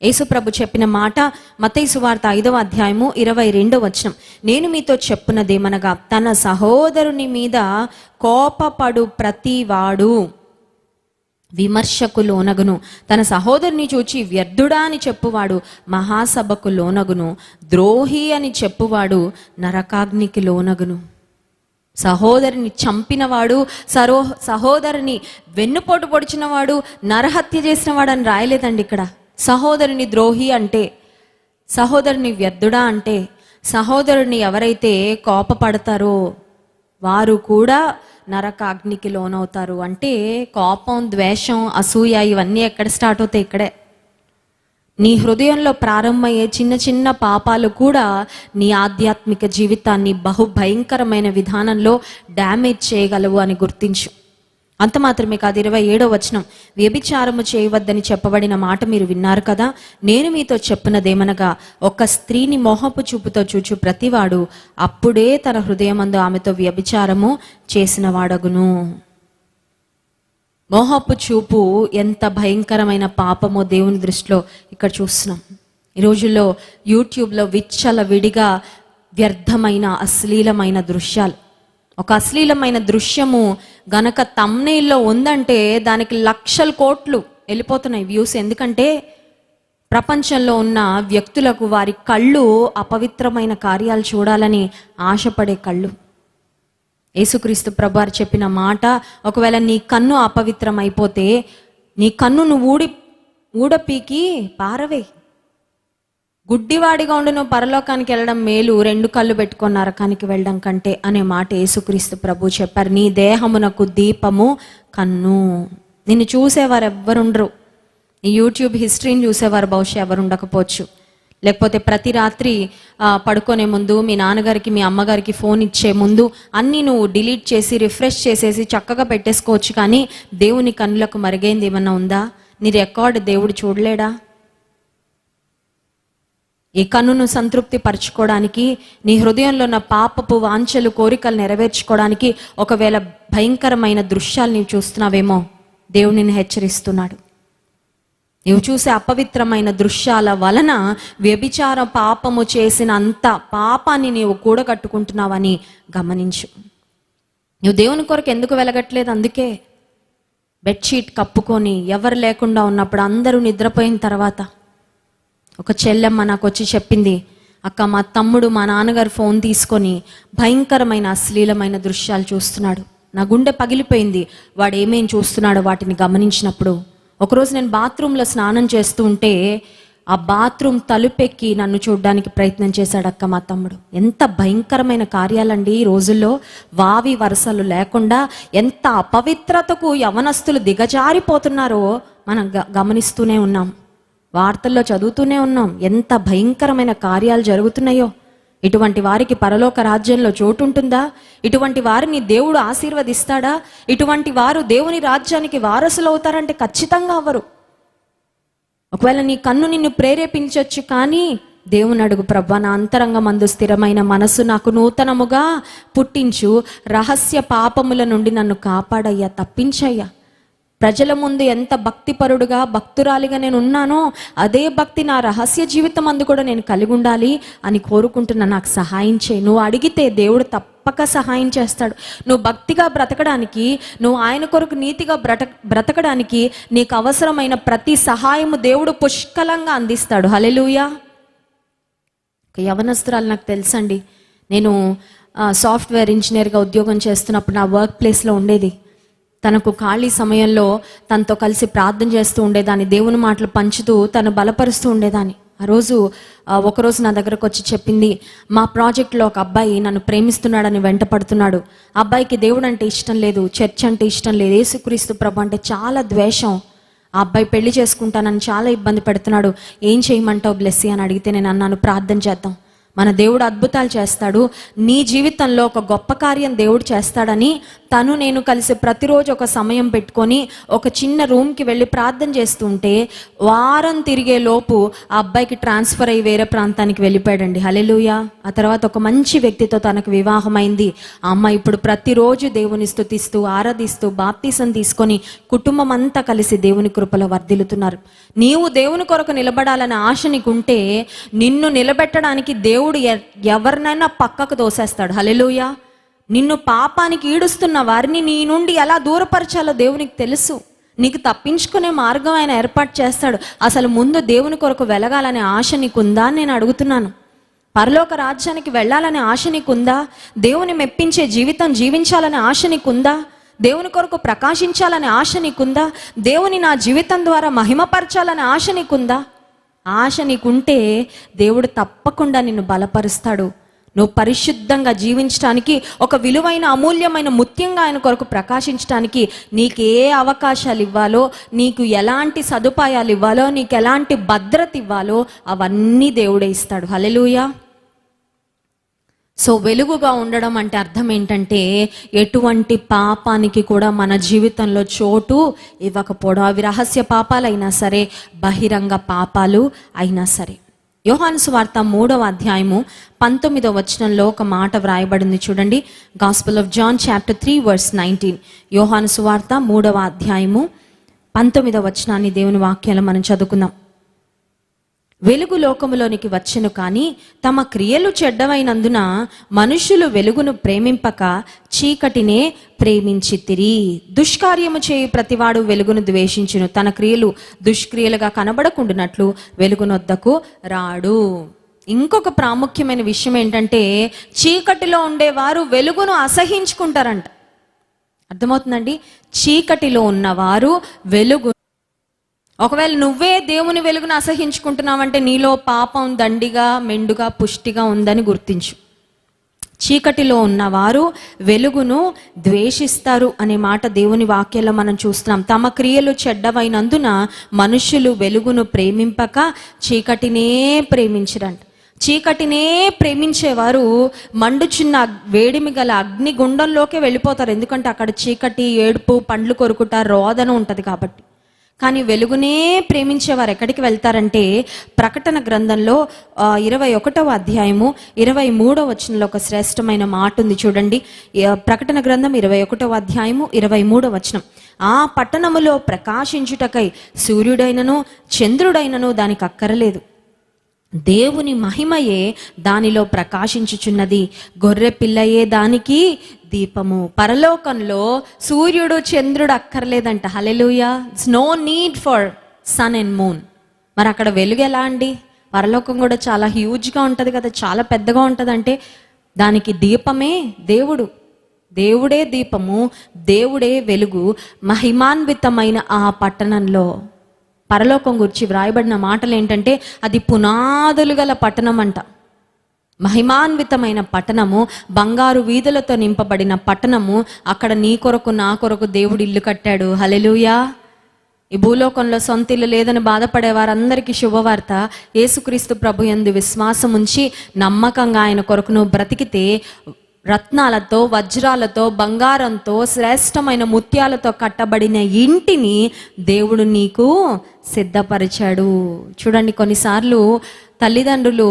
యేసుప్రభు చెప్పిన మాట మత్తయి సువార్త 5వ అధ్యాయము 22వ వచనం, నేను మీతో చెప్పున్నదేమనగా తన సహోదరుని మీద కోపపడు ప్రతివాడు విమర్శకు లోనగును, తన సహోదరుని చూచి వ్యర్థుడా అని చెప్పువాడు మహాసభకు లోనగును, ద్రోహి అని చెప్పువాడు నరకాగ్నికి లోనగును. సహోదరిని చంపినవాడు, సహోదరిని వెన్నుపోటు పొడిచినవాడు, నరహత్య చేసినవాడు అని రాయలేదండి ఇక్కడ. సహోదరుని ద్రోహి అంటే, సహోదరుని వ్యర్థుడా అంటే, సహోదరుని ఎవరైతే కోపపడతారో వారు కూడా నరకాగ్నికి లోనవుతారు. అంటే కోపం, ద్వేషం, అసూయ ఇవన్నీ ఎక్కడ స్టార్ట్ అవుతాయి? ఇక్కడే. నీ హృదయంలో ప్రారంభమయ్యే చిన్న చిన్న పాపాలు కూడా నీ ఆధ్యాత్మిక జీవితాన్ని బహుభయంకరమైన విధానంలో డ్యామేజ్ చేయగలవు అని గుర్తించు. అంత మాత్రమే కాదు, 27వ వచనం, వ్యభిచారము చేయవద్దని చెప్పబడిన మాట మీరు విన్నారు కదా, నేను మీతో చెప్పున్నదేమనగా ఒక స్త్రీని మోహపు చూపుతో చూచు ప్రతివాడు అప్పుడే తన హృదయమందు ఆమెతో వ్యభిచారము చేసిన వాడగును. మోహపు చూపు ఎంత భయంకరమైన పాపమో దేవుని దృష్టిలో ఇక్కడ చూస్తున్నాం. ఈ రోజుల్లో యూట్యూబ్లో విడిగా వ్యర్థమైన అశ్లీలమైన దృశ్యాలు. ఒక అశ్లీలమైన దృశ్యము గనక థంబ్నెయిల్లో ఉందంటే దానికి లక్షల కోట్లు వెళ్ళిపోతున్నాయి వ్యూస్. ఎందుకంటే ప్రపంచంలో ఉన్న వ్యక్తులకు వారి కళ్ళు అపవిత్రమైన కార్యాలు చూడాలని ఆశపడే కళ్ళు. యేసుక్రీస్తు ప్రభువారు చెప్పిన మాట, ఒకవేళ నీ కన్ను అపవిత్రం అయిపోతే నీ కన్నును ఊడపీకి పారవే. గుడ్డివాడిగా ఉండి నువ్వు పరలోకానికి వెళ్ళడం మేలు, 2 కళ్ళు పెట్టుకొని నరకానికి వెళ్ళడం కంటే అనే మాట యేసుక్రీస్తు ప్రభు చెప్పారు. నీ దేహమునకు దీపము కన్ను. నిన్ను చూసేవారు ఎవ్వరుండరు. ఈ యూట్యూబ్ హిస్టరీని చూసేవారు బహుశా ఎవరు ఉండకపోవచ్చు. లేకపోతే ప్రతి రాత్రి పడుకునే ముందు మీ నాన్నగారికి మీ అమ్మగారికి ఫోన్ ఇచ్చే ముందు అన్నీ నువ్వు డిలీట్ చేసి రిఫ్రెష్ చేసేసి చక్కగా పెట్టేసుకోవచ్చు. కానీ దేవుని కన్నులకు మరుగైంది ఏమన్నా ఉందా? నీ రికార్డ్ దేవుడు చూడలేడా? ఈ కన్నును సంతృప్తి పరచుకోవడానికి, నీ హృదయంలో ఉన్న పాపపు వాంఛలు కోరికలు నెరవేర్చుకోవడానికి ఒకవేళ భయంకరమైన దృశ్యాలు నీవు చూస్తున్నావేమో, దేవుడు నిన్ను హెచ్చరిస్తున్నాడు. నీవు చూసే అపవిత్రమైన దృశ్యాల వలన వ్యభిచార పాపము చేసిన అంత పాపాన్ని నీవు కూడగట్టుకుంటున్నావని గమనించు. నువ్వు దేవుని కొరకు ఎందుకు వెలగట్లేదు? అందుకే బెడ్షీట్ కప్పుకొని ఎవరు లేకుండా ఉన్నప్పుడు, అందరూ నిద్రపోయిన తర్వాత ఒక చెల్లెమ్మ నాకు వచ్చి చెప్పింది, అక్క మా తమ్ముడు మా నాన్నగారు ఫోన్ తీసుకొని భయంకరమైన అశ్లీలమైన దృశ్యాలు చూస్తున్నాడు. నా గుండె పగిలిపోయింది. వాడు ఏమేం చూస్తున్నాడో వాటిని గమనించినప్పుడు. ఒకరోజు నేను బాత్రూంలో స్నానం చేస్తూ ఉంటే ఆ బాత్రూమ్ తలుపెక్కి నన్ను చూడడానికి ప్రయత్నం చేశాడు అక్క మా తమ్ముడు. ఎంత భయంకరమైన కార్యాలండి ఈ రోజుల్లో. వావి వరసలు లేకుండా ఎంత అపవిత్రతకు యవనస్తులు దిగజారిపోతున్నారో మనం గమనిస్తూనే ఉన్నాం, వార్తల్లో చదువుతూనే ఉన్నాం. ఎంత భయంకరమైన కార్యాలు జరుగుతున్నాయో. ఇటువంటి వారికి పరలోక రాజ్యంలో చోటు ఉంటుందా? ఇటువంటి వారిని దేవుడు ఆశీర్వదిస్తాడా? ఇటువంటి వారు దేవుని రాజ్యానికి వారసులు అవుతారంటే ఖచ్చితంగా అవ్వరు. ఒకవేళ నీ కన్ను నిన్ను ప్రేరేపించవచ్చు, కానీ దేవుని అడుగు, ప్రభా నా అంతరంగమందు స్థిరమైన మనసు నాకు నూతనముగా పుట్టించు, రహస్య పాపముల నుండి నన్ను కాపాడయ్యా, తప్పించయ్యా. ప్రజల ముందు ఎంత భక్తిపరుడుగా భక్తురాలిగా నేను ఉన్నానో అదే భక్తి నా రహస్య జీవితం అందు కూడా నేను కలిగి ఉండాలి అని కోరుకుంటున్నా. నాకు సహాయం చేయి. నువ్వు అడిగితే దేవుడు తప్పక సహాయం చేస్తాడు. నువ్వు భక్తిగా బ్రతకడానికి, నువ్వు ఆయన కొరకు నీతిగా బ్రతకడానికి నీకు అవసరమైన ప్రతి సహాయము దేవుడు పుష్కలంగా అందిస్తాడు. హల్లెలూయా. యవనస్తురాలు నాకు తెలుసండి. నేను సాఫ్ట్వేర్ ఇంజనీర్గా ఉద్యోగం చేస్తున్నప్పుడు నా వర్క్ ప్లేస్లో ఉండేది. తనకు ఖాళీ సమయంలో తనతో కలిసి ప్రార్థన చేస్తూ ఉండేదాన్ని, దేవుని మాటలు పంచుతూ తను బలపరుస్తూ ఉండేదాన్ని. ఆ రోజు ఒకరోజు నా దగ్గరకు వచ్చి చెప్పింది, మా ప్రాజెక్ట్లో ఒక అబ్బాయి నన్ను ప్రేమిస్తున్నాడని వెంట పడుతున్నాడు. అబ్బాయికి దేవుడు అంటే ఇష్టం లేదు, చర్చ్ అంటే ఇష్టం లేదు, యేసుక్రీస్తు ప్రభు అంటే చాలా ద్వేషం. ఆ అబ్బాయి పెళ్లి చేసుకుంటానని చాలా ఇబ్బంది పెడుతున్నాడు. ఏం చేయమంటావు బ్లెస్సీ అని అడిగితే నేను అన్నాను, ప్రార్థన చేద్దాం, మన దేవుడు అద్భుతాలు చేస్తాడు, నీ జీవితంలో ఒక గొప్ప కార్యం దేవుడు చేస్తాడని తను నేను కలిసి ప్రతిరోజు ఒక సమయం పెట్టుకొని ఒక చిన్న రూమ్కి వెళ్ళి ప్రార్థన చేస్తూ ఉంటే వారం తిరిగే లోపు ఆ అబ్బాయికి ట్రాన్స్ఫర్ అయ్యి వేరే ప్రాంతానికి వెళ్ళిపోయాడండి. హల్లెలూయా. ఆ తర్వాత ఒక మంచి వ్యక్తితో తనకు వివాహమైంది. ఆ అమ్మాయి ఇప్పుడు ప్రతిరోజు దేవుని స్తుతిస్తూ ఆరాధిస్తూ బాప్తీసం తీసుకొని కుటుంబం అంతా కలిసి దేవుని కృపలో వర్ధిల్లుతున్నారు. నీవు దేవుని కొరకు నిలబడాలనే ఆశ నీకుంటే నిన్ను నిలబెట్టడానికి దేవుడు ఎవరినైనా పక్కకు తోసేస్తాడు. హల్లెలూయా. నిన్ను పాపానికి ఈడుస్తున్న వారిని నీ నుండి ఎలా దూరపరచాలో దేవునికి తెలుసు. నీకు తప్పించుకునే మార్గం ఆయన ఏర్పాటు చేస్తాడు. అసలు ముందు దేవుని కొరకు వెలగాలనే ఆశ నీకుందా అని నేను అడుగుతున్నాను. పరలోక రాజ్యానికి వెళ్ళాలనే ఆశ నీకుందా? దేవుని మెప్పించే జీవితం జీవించాలనే ఆశ నీకుందా? దేవుని కొరకు ప్రకాశించాలనే ఆశ నీకుందా? దేవుని నా జీవితం ద్వారా మహిమపరచాలనే ఆశ నీకుందా? ఆశ నీకుంటే దేవుడు తప్పకుండా నిన్ను బలపరుస్తాడు. నువ్వు పరిశుద్ధంగా జీవించడానికి, ఒక విలువైన అమూల్యమైన ముత్యంగా ఆయన కొరకు ప్రకాశించడానికి నీకు ఏ అవకాశాలు ఇవ్వాలో, నీకు ఎలాంటి సదుపాయాలు ఇవ్వాలో, నీకు ఎలాంటి భద్రత ఇవ్వాలో అవన్నీ దేవుడే ఇస్తాడు. హల్లెలూయా. సో వెలుగుగా ఉండడం అంటే అర్థం ఏంటంటే ఎటువంటి పాపానికి కూడా మన జీవితంలో చోటు ఇవ్వకపోవడం. అవి రహస్య పాపాలైనా సరే, బహిరంగ పాపాలు అయినా సరే. యోహాను సువార్త 3వ అధ్యాయము 19వ వచనంలో ఒక మాట వ్రాయబడింది చూడండి. Gospel of John chapter 3 verse 19. యోహాను సువార్త 3వ అధ్యాయము 19వ వచనాన్ని దేవుని వాక్యాలు మనం చదువుకుందాం. వెలుగు లోకములోనికి వచ్చెను, కానీ తమ క్రియలు చెడ్డవైనందున మనుషులు వెలుగును ప్రేమింపక చీకటినే ప్రేమించితిరి. దుష్కార్యము చేయు ప్రతివాడు వెలుగును ద్వేషించును, తన క్రియలు దుష్క్రియలుగా కనబడకుండానట్లు వెలుగునొద్దకు రాడు. ఇంకొక ప్రాముఖ్యమైన విషయం ఏంటంటే చీకటిలో ఉండేవారు వెలుగును అసహించుకుంటారంట. అర్థమవుతుందండి? చీకటిలో ఉన్నవారు వెలుగు, ఒకవేళ నువ్వే దేవుని వెలుగును అసహించుకుంటున్నావంటే నీలో పాపం దండిగా మెండుగా పుష్టిగా ఉందని గుర్తించు. చీకటిలో ఉన్నవారు వెలుగును ద్వేషిస్తారు అనే మాట దేవుని వాక్యంలో మనం చూస్తున్నాం. తమ క్రియలు చెడ్డవైనందున మనుషులు వెలుగును ప్రేమింపక చీకటినే ప్రేమించరంట. చీకటినే ప్రేమించేవారు మండుచున్న వేడిమి గల అగ్నిగుండంలోకే వెళ్ళిపోతారు. ఎందుకంటే అక్కడ చీకటి, ఏడుపు, పండ్లు కొరుకుట, రోదన ఉంటుంది కాబట్టి. కానీ వెలుగునే ప్రేమించేవారు ఎక్కడికి వెళ్తారంటే, ప్రకటన గ్రంథంలో 21వ అధ్యాయము 23వ వచనంలో ఒక శ్రేష్టమైన మాట ఉంది చూడండి. ప్రకటన గ్రంథం 21వ అధ్యాయము 23వ వచనం. ఆ పట్టణములో ప్రకాశించుటకై సూర్యుడైనను చంద్రుడైనను దానికి అక్కరలేదు, దేవుని మహిమయే దానిలో ప్రకాశించుచున్నది, గొర్రె పిల్లయే దానికి దీపము. పరలోకంలో సూర్యుడు చంద్రుడు అక్కర్లేదంట. Hallelujah. It's no need for sun and moon. మరి అక్కడ వెలుగు ఎలా అండి? పరలోకం కూడా చాలా హ్యూజ్గా ఉంటుంది కదా, చాలా పెద్దగా ఉంటుంది. అంటే దానికి దీపమే దేవుడు. దేవుడే దీపము, దేవుడే వెలుగు. మహిమాన్వితమైన ఆ పట్టణంలో పరలోకం గురించి వ్రాయబడిన మాటలు ఏంటంటే, అది పునాదులు గల పట్టణం అంట. మహిమాన్వితమైన పట్టణము, బంగారు వీధులతో నింపబడిన పట్టణము. అక్కడ నీ కొరకు నా కొరకు దేవుడు ఇల్లు కట్టాడు. హల్లెలూయా. ఈ భూలోకంలో సొంత ఇల్లు లేదని బాధపడే వారందరికీ శుభవార్త. యేసుక్రీస్తు ప్రభు యందు విశ్వాసం ఉంచి నమ్మకంగా ఆయన కొరకు నువ్వు బ్రతికితే, రత్నాలతో, వజ్రాలతో, బంగారంతో, శ్రేష్టమైన ముత్యాలతో కట్టబడిన ఇంటిని దేవుడు నీకు సిద్ధపరిచాడు. చూడండి, కొన్నిసార్లు తల్లిదండ్రులు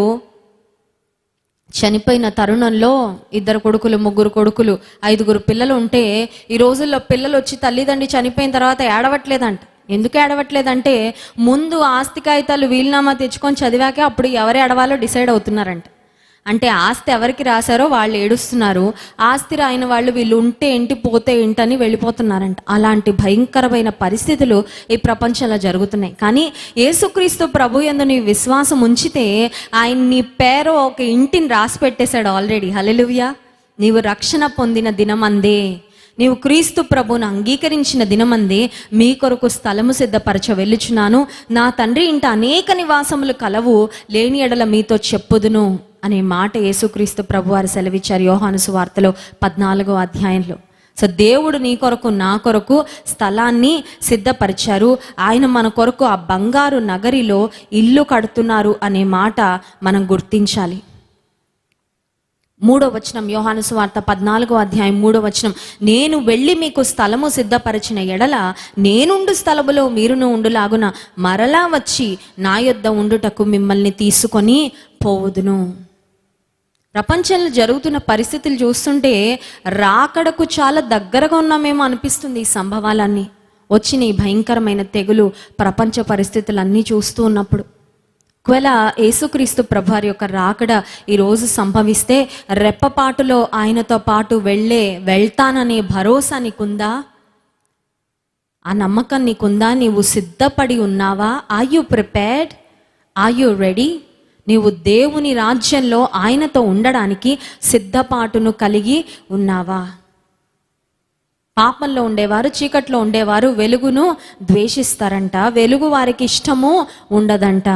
చనిపోయిన తరుణంలో 2 కొడుకులు, 3 కొడుకులు, 5 పిల్లలు ఉంటే, ఈ రోజుల్లో పిల్లలు వచ్చి తల్లిదండ్రి చనిపోయిన తర్వాత ఏడవట్లేదంట. ఎందుకు ఏడవట్లేదంటే, ముందు ఆస్తి కాగితాలు వీలునామా తెచ్చుకొని చదివాకే అప్పుడు ఎవరు ఏడవాలో డిసైడ్ అవుతున్నారంట. అంటే ఆస్తి ఎవరికి రాశారో వాళ్ళు ఏడుస్తున్నారు, ఆస్తి రాయిన వాళ్ళు వీళ్ళు ఉంటే ఏంటి పోతే ఏంటని వెళ్ళిపోతున్నారంట. అలాంటి భయంకరమైన పరిస్థితులు ఈ ప్రపంచంలో జరుగుతున్నాయి. కానీ యేసుక్రీస్తు ప్రభు యందు నీ విశ్వాసం ఉంచితే ఆయన నీ పేరు ఒక ఇంటిని రాసి పెట్టేశాడు ఆల్రెడీ. హల్లెలూయా. నీవు రక్షణ పొందిన దినమందే, నీవు క్రీస్తు ప్రభువును అంగీకరించిన దినమందే మీ కొరకు స్థలము సిద్ధపరచ వెళ్ళుచున్నాను, నా తండ్రి ఇంట అనేక నివాసములు కలవు, లేని ఎడల మీతో చెప్పుదును అనే మాట యేసుక్రీస్తు ప్రభు వారు సెలవిచ్చారు యోహాను సువార్తలో 14వ అధ్యాయంలో. సో దేవుడు నీ కొరకు నా కొరకు స్థలాన్ని సిద్ధపరిచారు. ఆయన మన కొరకు ఆ బంగారు నగరిలో ఇల్లు కడుతున్నారు అనే మాట మనం గుర్తించాలి. 3వ వచనం, యోహాను సువార్త 14వ అధ్యాయం 3వ వచనం. నేను వెళ్ళి మీకు స్థలము సిద్ధపరిచిన ఎడల నేనుండు స్థలములో మీరును ఉండులాగున మరలా వచ్చి నా యొద్ద ఉండుటకు మిమ్మల్ని తీసుకొని పోవుదును. ప్రపంచంలో జరుగుతున్న పరిస్థితులు చూస్తుంటే రాకడకు చాలా దగ్గరగా ఉన్నామేమో అనిపిస్తుంది. ఈ సంభవాలన్నీ వచ్చిన ఈ భయంకరమైన తెగులు, ప్రపంచ పరిస్థితులన్నీ చూస్తూ ఉన్నప్పుడు, ఒకవేళ యేసుక్రీస్తు ప్రభువారి యొక్క రాకడ ఈరోజు సంభవిస్తే, రెప్పపాటులో ఆయనతో పాటు వెళ్తాననే భరోసా నీకుందా? ఆ నమ్మకం నీకుందా? నీవు సిద్ధపడి ఉన్నావా? Are you prepared? Are you ready? నీవు దేవుని రాజ్యంలో ఆయనతో ఉండడానికి సిద్ధపాటును కలిగి ఉన్నావా? పాపంలో ఉండేవారు, చీకట్లో ఉండేవారు వెలుగును ద్వేషిస్తారంట. వెలుగు వారికి ఇష్టము ఉండదంట.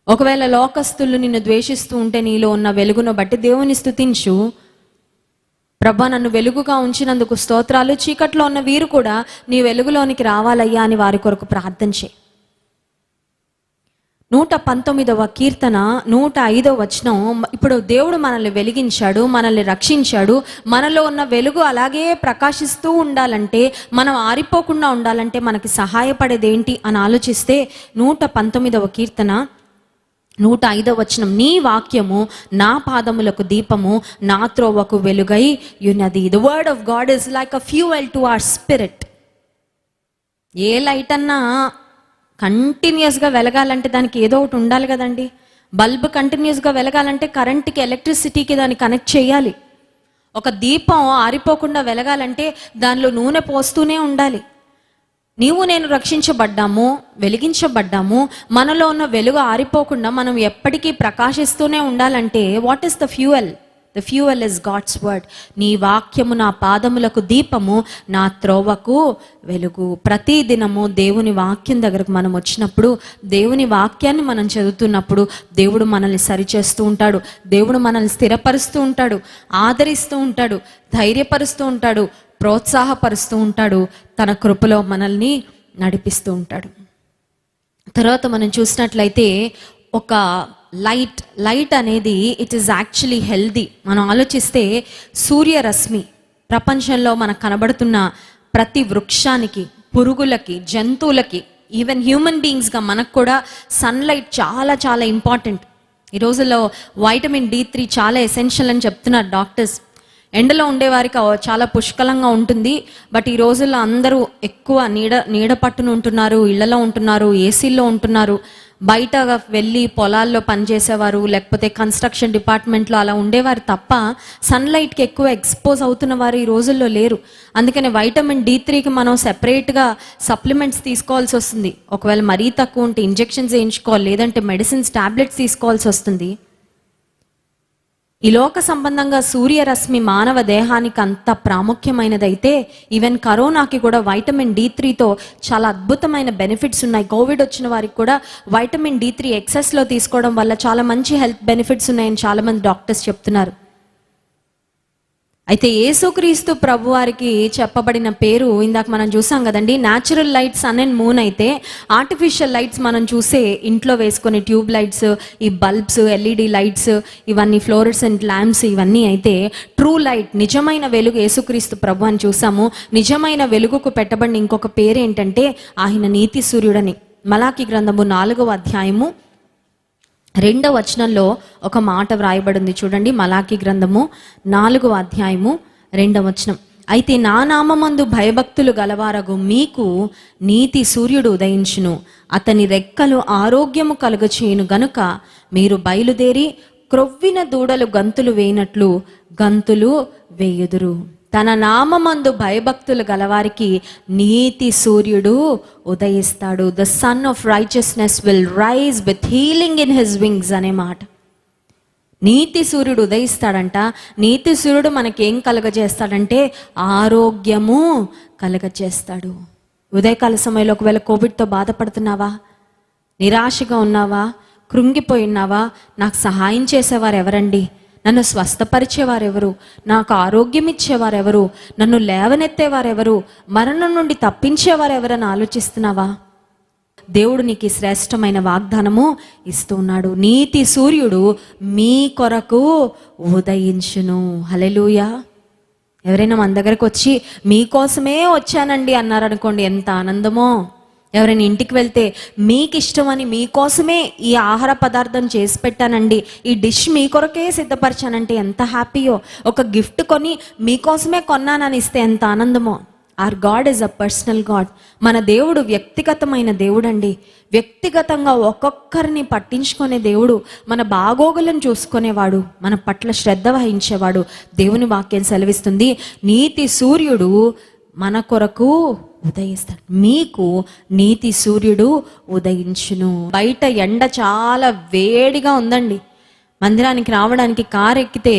ఒకవేళ లోకస్తులు నిన్ను ద్వేషిస్తూ ఉంటే నీలో ఉన్న వెలుగును బట్టి దేవుని స్తుతించు. ప్రభా, నన్ను వెలుగుగా ఉంచినందుకు స్తోత్రాలు, చీకట్లో ఉన్న వీరు కూడా నీ వెలుగులోనికి రావాలయ్యా అని వారి కొరకు ప్రార్థన చేయి. 119వ కీర్తన 105వ వచనం. ఇప్పుడు దేవుడు మనల్ని వెలిగించాడు, మనల్ని రక్షించాడు. మనలో ఉన్న వెలుగు అలాగే ప్రకాశిస్తూ ఉండాలంటే, మనం ఆరిపోకుండా ఉండాలంటే మనకి సహాయపడేది ఏంటి అని ఆలోచిస్తే 119వ కీర్తన 105వ వచనం. నీ వాక్యము నా పాదములకు దీపము, నా త్రోవకు వెలుగై యున్నది. The word of God is like a fuel to our spirit. ఏ లైట్ అన్నా కంటిన్యూస్గా వెలగాలంటే దానికి ఏదో ఒకటి ఉండాలి కదండి. బల్బ్ కంటిన్యూస్గా వెలగాలంటే కరెంట్కి, ఎలక్ట్రిసిటీకి దాన్ని కనెక్ట్ చేయాలి. ఒక దీపం ఆరిపోకుండా వెలగాలంటే దానిలో నూనె పోస్తూనే ఉండాలి. నీవు నేను రక్షించబడ్డాము, వెలిగించబడ్డాము. మనలో ఉన్న వెలుగు ఆరిపోకుండా మనం ఎప్పటికీ ప్రకాశిస్తూనే ఉండాలంటే what is the fuel? The fuel is God's word. నీ వాక్యము నా పాదములకు దీపము, నా త్రోవకు వెలుగు. ప్రతి దినము దేవుని వాక్యం దగ్గరకు మనం వచ్చినప్పుడు, దేవుని వాక్యాన్ని మనం చదువుతున్నప్పుడు దేవుడు మనల్ని సరిచేస్తూ ఉంటాడు. దేవుడు మనల్ని స్థిరపరుస్తూ ఉంటాడు, ఆదరిస్తూ ఉంటాడు, ధైర్యపరుస్తూ ఉంటాడు, ప్రోత్సాహపరుస్తూ ఉంటాడు, తన కృపలో మనల్ని నడిపిస్తూ ఉంటాడు. తర్వాత మనం చూసినట్లయితే ఒక లైట్ అనేది ఇట్ ఈస్ యాక్చువల్లీ హెల్దీ. మనం ఆలోచిస్తే సూర్యరశ్మి ప్రపంచంలో మనకు కనబడుతున్న ప్రతి వృక్షానికి, పురుగులకి, జంతువులకి, ఈవెన్ హ్యూమన్ బీయింగ్స్గా మనకు కూడా సన్లైట్ చాలా చాలా ఇంపార్టెంట్. ఈ రోజుల్లో వైటమిన్ D3 చాలా ఎసెన్షియల్ అని చెప్తున్నారు డాక్టర్స్. ఎండలో ఉండేవారికి చాలా పుష్కలంగా ఉంటుంది. బట్ ఈ రోజుల్లో అందరూ ఎక్కువ నీడ పట్టున ఉంటున్నారు, ఇళ్లలో ఉంటున్నారు, ఏసీల్లో ఉంటున్నారు. బయట వెళ్ళి పొలాల్లో పనిచేసేవారు, లేకపోతే కన్స్ట్రక్షన్ డిపార్ట్మెంట్లో అలా ఉండేవారు తప్ప సన్లైట్కి ఎక్కువ ఎక్స్పోజ్ అవుతున్న వారు ఈ రోజుల్లో లేరు. అందుకని వైటమిన్ D3కి మనం సెపరేట్గా సప్లిమెంట్స్ తీసుకోవాల్సి వస్తుంది. ఒకవేళ మరీ తక్కువ ఉంటే ఇంజెక్షన్స్ వేయించుకోవాలి, లేదంటే మెడిసిన్స్, టాబ్లెట్స్ తీసుకోవాల్సి వస్తుంది. ఈ లోక సంబంధంగా సూర్యరశ్మి మానవ దేహానికి అంత ప్రాముఖ్యమైనదైతే ఈవెన్ కరోనాకి కూడా వైటమిన్ D3తో చాలా అద్భుతమైన బెనిఫిట్స్ ఉన్నాయి. కోవిడ్ వచ్చిన వారికి కూడా వైటమిన్ D3 ఎక్సెస్లో తీసుకోవడం వల్ల చాలా మంచి హెల్త్ బెనిఫిట్స్ ఉన్నాయని చాలామంది డాక్టర్స్ చెప్తున్నారు. అయితే యేసుక్రీస్తు ప్రభు వారికి చెప్పబడిన పేరు ఇందాక మనం చూసాం కదండి. Natural light sun and moon అయితే, ఆర్టిఫిషియల్ లైట్స్ మనం చూసే ఇంట్లో వేసుకునే ట్యూబ్ లైట్స్, ఈ బల్బ్స్, LED లైట్స్, ఇవన్నీ ఫ్లోరెసెంట్ ల్యాంప్స్, ఇవన్నీ అయితే ట్రూ లైట్, నిజమైన వెలుగు యేసుక్రీస్తు ప్రభు అని చూసాము. నిజమైన వెలుగుకు పెట్టబడిన ఇంకొక పేరు ఏంటంటే ఆయన నీతి సూర్యుడని. మలాకి గ్రంథము 4వ అధ్యాయము 2వ వచనంలో ఒక మాట వ్రాయబడింది చూడండి. మలాకి గ్రంథము 4వ అధ్యాయము 2వ వచనం. అయితే నా నామమందు భయభక్తులు గలవారగు మీకు నీతి సూర్యుడు ఉదయించును, అతని రెక్కలు ఆరోగ్యము కలుగచేయును గనుక మీరు బయలుదేరి క్రొవ్విన దూడలు గంతులు వేయినట్లు గంతులు వేయుదురు. తన నామమందు భయభక్తులు గలవారికి నీతి సూర్యుడు ఉదయిస్తాడు. The sun of righteousness will rise with healing in his wings అనే మాట. నీతి సూర్యుడు ఉదయిస్తాడంట. నీతి సూర్యుడు మనకేం కలగజేస్తాడంటే ఆరోగ్యము కలగజేస్తాడు. ఉదయకాల సమయంలో ఒకవేళ కోవిడ్తో బాధపడుతున్నావా, నిరాశగా ఉన్నావా, కృంగిపోయి ఉన్నావా, నాకు సహాయం చేసేవారు ఎవరండి, నన్ను స్వస్థపరిచేవారెవరు, నాకు ఆరోగ్యం ఇచ్చేవారెవరు, నన్ను లేవనెత్తేవారెవరు, మరణం నుండి తప్పించేవారెవరని ఆలోచిస్తున్నావా? దేవుడు నీకు శ్రేష్టమైన వాగ్దానము ఇస్తూ ఉన్నాడు. నీతి సూర్యుడు మీ కొరకు ఉదయించును. హల్లెలూయా. ఎవరైనా మన దగ్గరకు వచ్చి మీకోసమే వచ్చానండి అన్నారనుకోండి, ఎంత ఆనందమో. ఎవరైనా ఇంటికి వెళ్తే మీకు ఇష్టమని మీకోసమే ఈ ఆహార పదార్థం చేసి పెట్టానండి, ఈ డిష్ మీ కొరకే సిద్ధపరిచానంటే ఎంత హ్యాపీయో. ఒక గిఫ్ట్ కొని మీకోసమే కొన్నానని ఇస్తే ఎంత ఆనందమో. Our God is a personal God. మన దేవుడు వ్యక్తిగతమైన దేవుడు అండి. వ్యక్తిగతంగా ఒక్కొక్కరిని పట్టించుకునే దేవుడు, మన బాగోగులను చూసుకునేవాడు, మన పట్ల శ్రద్ధ వహించేవాడు. దేవుని వాక్యం సెలవిస్తుంది, నీతి సూర్యుడు మన కొరకు ఉదయిస్తాడు, మీకు నీతి సూర్యుడు ఉదయించును. బయట ఎండ చాలా వేడిగా ఉందండి. మందిరానికి రావడానికి కారు ఎక్కితే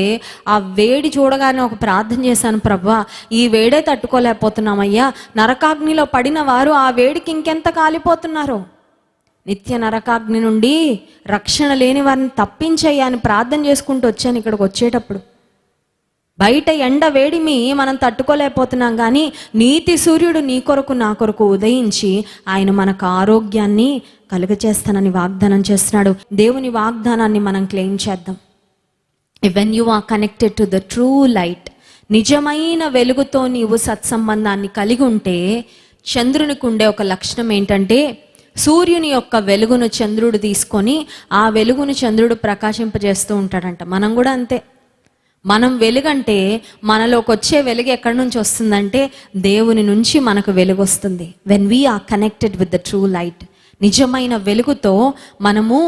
ఆ వేడి చూడగానే ఒక ప్రార్థన చేశాను, ప్రభువా ఈ వేడే తట్టుకోలేకపోతున్నామయ్యా, నరకాగ్నిలో పడిన వారు ఆ వేడికి ఇంకెంత కాలిపోతున్నారో, నిత్య నరకాగ్ని నుండి రక్షణ లేని వారిని తప్పించయ్యా అని ప్రార్థన చేసుకుంటూ వచ్చాను. ఇక్కడికి వచ్చేటప్పుడు బయట ఎండ వేడిమి మనం తట్టుకోలేకపోతున్నాం, కానీ నీతి సూర్యుడు నీ కొరకు నా కొరకు ఉదయించి ఆయన మనకు ఆరోగ్యాన్ని కలుగచేస్తానని వాగ్దానం చేస్తున్నాడు. దేవుని వాగ్దానాన్ని మనం క్లెయిమ్ చేద్దాం. When you are connected to the true light, నిజమైన వెలుగుతో నీవు సత్సంబంధాన్ని కలిగి ఉంటే, చంద్రునికి ఉండే ఒక లక్షణం ఏంటంటే, సూర్యుని యొక్క వెలుగును చంద్రుడు తీసుకొని ఆ వెలుగును చంద్రుడు ప్రకాశింపజేస్తూ ఉంటాడంట. మనం కూడా అంతే. మనం వెలుగంటే మనలోకి వచ్చే వెలుగు ఎక్కడి నుంచి వస్తుందంటే దేవుని నుంచి మనకు వెలుగు వస్తుంది. When we are connected with the true light, నిజమైన వెలుగుతో మనము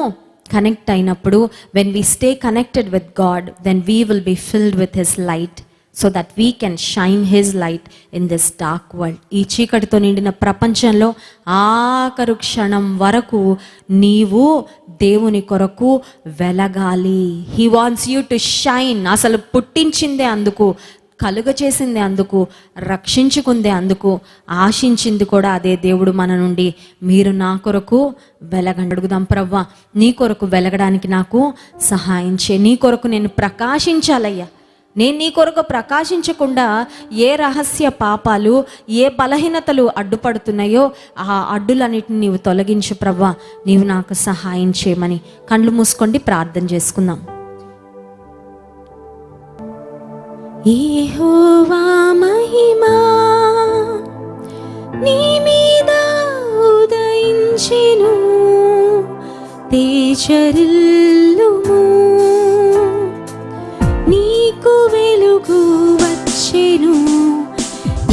కనెక్ట్ అయినప్పుడు, when we stay connected with God, then we will be filled with his light so that we can shine his light in this dark world. ఈ చీకటితో నిండిన ప్రపంచంలో ఆఖరు క్షణం వరకు నీవు దేవుని కొరకు వెలగాలి. He wants you to shine. అసలు పుట్టించిందే అందుకు, కలుగ చేసిందే అందుకు, రక్షించుకుందే అందుకు, ఆశించింది కూడా అదే దేవుడు మన నుండి. మీరు నా కొరకు వెలగండి. అడుగుదాం, ప్రవ్వా నీ కొరకు వెలగడానికి నాకు సహాయం చేయి. నీ కొరకు నేను ప్రకాశించాలయ్యా. నేను నీ కొరకు ప్రకాశించకుండా ఏ రహస్య పాపాలు, ఏ బలహీనతలు అడ్డుపడుతున్నాయో ఆ అడ్డులన్నిటిని నీవు తొలగించు ప్రభువా. నీవు నాకు సహాయం చేయమని కళ్ళు మూసుకోండి, ప్రార్థన చేసుకుందాం. యెహోవా మహిమా నీ తేజరిల్లుము, నీకు వెలుగు వచ్చెను.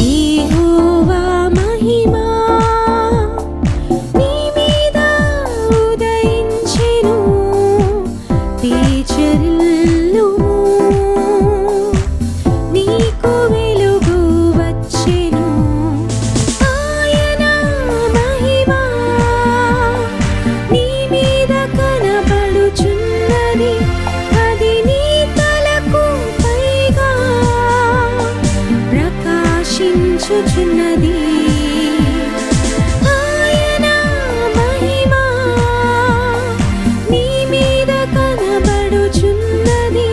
యెహోవా మహిమా నీ మీద ఉదయించెను. తేజరిల్లుము, నీకు వెలుగు వచ్చెను. ఆయన మహిమా నీ మీద కనబడుచున్నది, అది నీ తలకు పైగా ప్రకాశించుచున్నది. ఆయన మహిమా నీ మీద కనబడుచున్నది,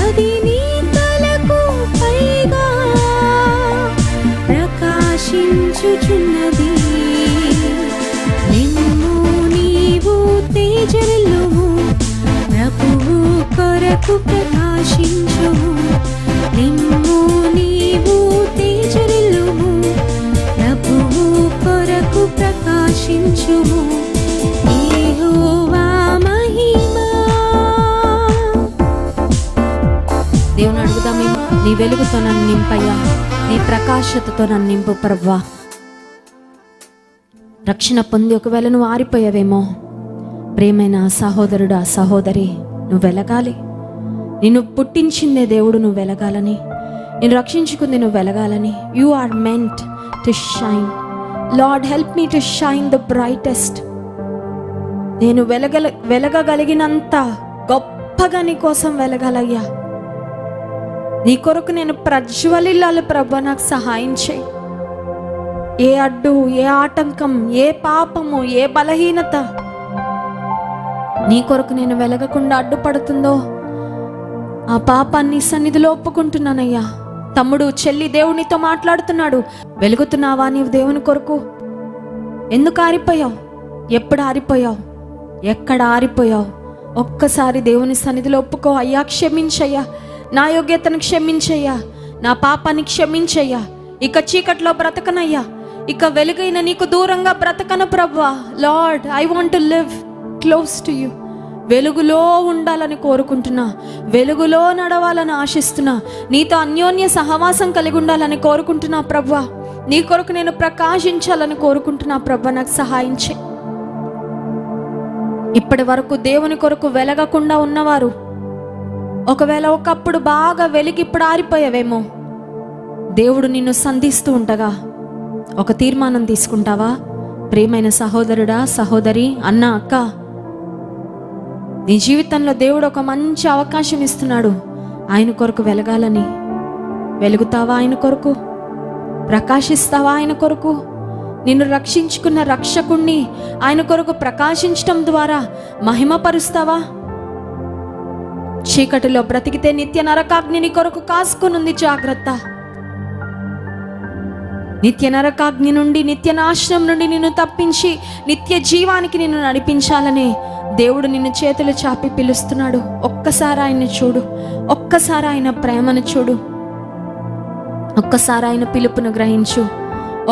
అది నీ తలకు పైగా ప్రకాశించుచున్నది. నిన్ను నీవు తేజరిల్లుము, ప్రభువు కొరకు ప్రకాశించుము. నిన్ను నీవు తేజరిల్లుము, ప్రభువు కొరకు ప్రకాశించుము. యెహోవా మహిమా. దేవుని అడుగుదామే, నీ వెలుగుతో నన్ను నింపయ్యా, నీ ప్రకాశతతో నన్ను నింపు ప్రభువా. రక్షణ పొంది ఒకవేళ నువ్వు ఆరిపోయావేమో, ప్రేమైన సహోదరుడా సహోదరి, నువ్వు వెలగాలి. నిన్ను పుట్టించిందే దేవుడు నువ్వు వెలగాలని, నేను రక్షించుకుంది నువ్వు వెలగాలని. You are meant to shine. Lord help me to shine the brightest. నేను వెలగగలిగినంత గొప్పగా నీ కోసం వెలగాలయ్యా. నీ కొరకు నేను ప్రజ్వలిల్లాలి ప్రభు, నాకు సహాయం చేయి. ఏ అడ్డు, ఏ ఆటంకం, ఏ పాపము, ఏ బలహీనత నీ కొరకు నేను వెలగకుండా అడ్డుపడుతుందో ఆ పాపాన్ని సన్నిధిలో ఒప్పుకుంటున్నానయ్యా. తమ్ముడు చెల్లి, దేవునితో మాట్లాడుతున్నాడు. వెలుగుతున్నావా నీవు దేవుని కొరకు? ఎందుకు ఆరిపోయావు? ఎప్పుడు ఆరిపోయావు? ఎక్కడ ఆరిపోయావు? ఒక్కసారి దేవుని సన్నిధిలో ఒప్పుకో. అయ్యా క్షమించయ్యా, నా యోగ్యతను క్షమించయ్యా, నా పాపాన్ని క్షమించయ్యా. ఇక చీకట్లో బ్రతకనయ్యా, ఇక వెలుగైన నీకు దూరంగా బ్రతకను ప్రభువా. Lord, I want to live close to you. వెలుగులో ఉండాలని కోరుకుంటున్నా, వెలుగులో నడవాలని ఆశిస్తున్నా, నీతో అన్యోన్య సహవాసం కలిగి ఉండాలని కోరుకుంటున్నా ప్రభువా. నీ కొరకు నేను ప్రకాశించాలని కోరుకుంటున్నా ప్రభువా, నాకు సహాయం చేయి. ఇప్పటి వరకు దేవుని కొరకు వెలగకుండా ఉన్నవారు, ఒకవేళ ఒకప్పుడు బాగా వెలిగి ఇప్పుడు ఆరిపోయావేమో, దేవుడు నిన్ను సంధిస్తూ ఉండగా ఒక తీర్మానం తీసుకుంటావా? ప్రియమైన సహోదరుడా సహోదరి, అన్న అక్క, నీ జీవితంలో దేవుడు ఒక మంచి అవకాశం ఇస్తున్నాడు. ఆయన కొరకు వెలగాలని. వెలుగుతావా ఆయన కొరకు? ప్రకాశిస్తావా ఆయన కొరకు? నిన్ను రక్షించుకున్న రక్షకుణ్ణి ఆయన కొరకు ప్రకాశించటం ద్వారా మహిమపరుస్తావా? చీకటిలో బ్రతికితే నిత్య నరకాగ్ని నీ కొరకు కాసుకునుంది, జాగ్రత్త. నిత్య నరకాగ్ని నుండి, నిత్య నాశనం నుండి నిన్ను తప్పించి నిత్య జీవానికి నిన్ను నడిపించాలని దేవుడు నిన్ను చేతులు చాపి పిలుస్తున్నాడు. ఒక్కసారి ఆయన్ని చూడు, ఒక్కసారి ఆయన ప్రేమను చూడు, ఒక్కసారి ఆయన పిలుపును గ్రహించు,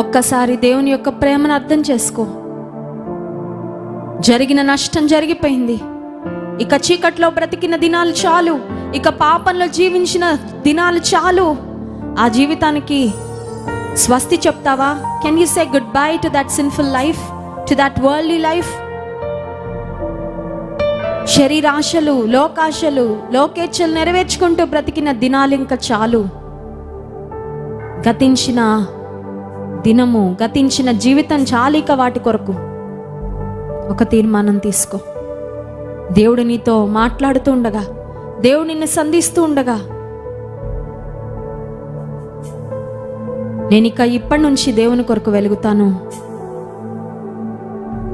ఒక్కసారి దేవుని యొక్క ప్రేమను అర్థం చేసుకో. జరిగిన నష్టం జరిగిపోయింది. ఇక చీకట్లో బ్రతికిన దినాలు చాలు, ఇక పాపంలో జీవించిన దినాలు చాలు. ఆ జీవితానికి స్వస్తి చెప్తావా? Can you say good bye to that sinful life, to that worldly life? శరీరాశలు, లోకాశలు, లోకేచ్ఛలు నెరవేర్చుకుంటూ బ్రతికిన దినాలు ఇంకా చాలు. గతించిన దినము, గతించిన జీవితం చాలిక వాటి కొరకు. ఒక తీర్మానం తీసుకో. దేవుడు నీతో మాట్లాడుతూ ఉండగా, దేవుడు నిన్ను సంధిస్తూ ఉండగా, నేను ఇప్పటి నుంచి దేవుని కొరకు వెలుగుతాను,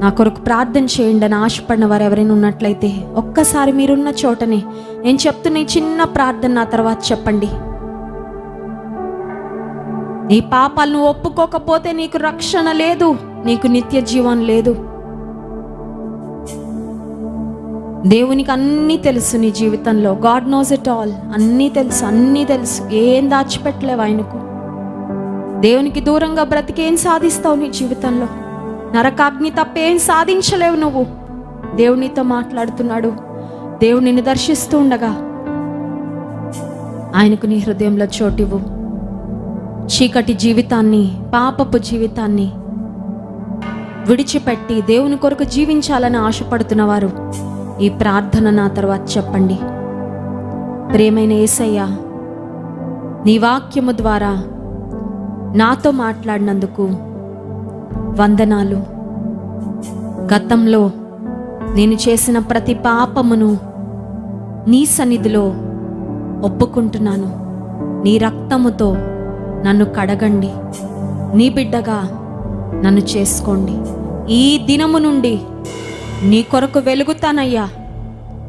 నా కొరకు ప్రార్థన చేయండి అని ఆశపడిన వారు ఎవరైనా ఉన్నట్లయితే ఒక్కసారి మీరున్న చోటనే నేను చెప్తున్న ఈ చిన్న ప్రార్థన నా తర్వాత చెప్పండి. నీ పాపాలను ఒప్పుకోకపోతే నీకు రక్షణ లేదు, నీకు నిత్య జీవం లేదు. దేవునికి అన్నీ తెలుసు నీ జీవితంలో. God knows it all. అన్నీ తెలుసు, అన్నీ తెలుసు. ఏం దాచిపెట్టలేవు ఆయనకు. దేవునికి దూరంగా బ్రతికి ఏం సాధిస్తావు నీ జీవితంలో? నరకాగ్ని తప్ప ఏం సాధించలేవు నువ్వు. దేవునితో మాట్లాడుతున్నాడు. దేవుడు నిన్ను దర్శిస్తూ ఉండగా ఆయనకు నీ హృదయంలో చోటివ్వు. చీకటి జీవితాన్ని, పాపపు జీవితాన్ని విడిచిపెట్టి దేవుని కొరకు జీవించాలని ఆశపడుతున్న వారు ఈ ప్రార్థన నా తర్వాత చెప్పండి. ప్రియమైన యేసయ్య, నీ వాక్యము ద్వారా నాతో మాట్లాడినందుకు వందనాలు. గతంలో నేను చేసిన ప్రతి పాపమును నీ సన్నిధిలో ఒప్పుకుంటున్నాను. నీ రక్తముతో నన్ను కడగండి, నీ బిడ్డగా నన్ను చేసుకోండి. ఈ దినము నుండి నీ కొరకు వెలుగుతానయ్యా,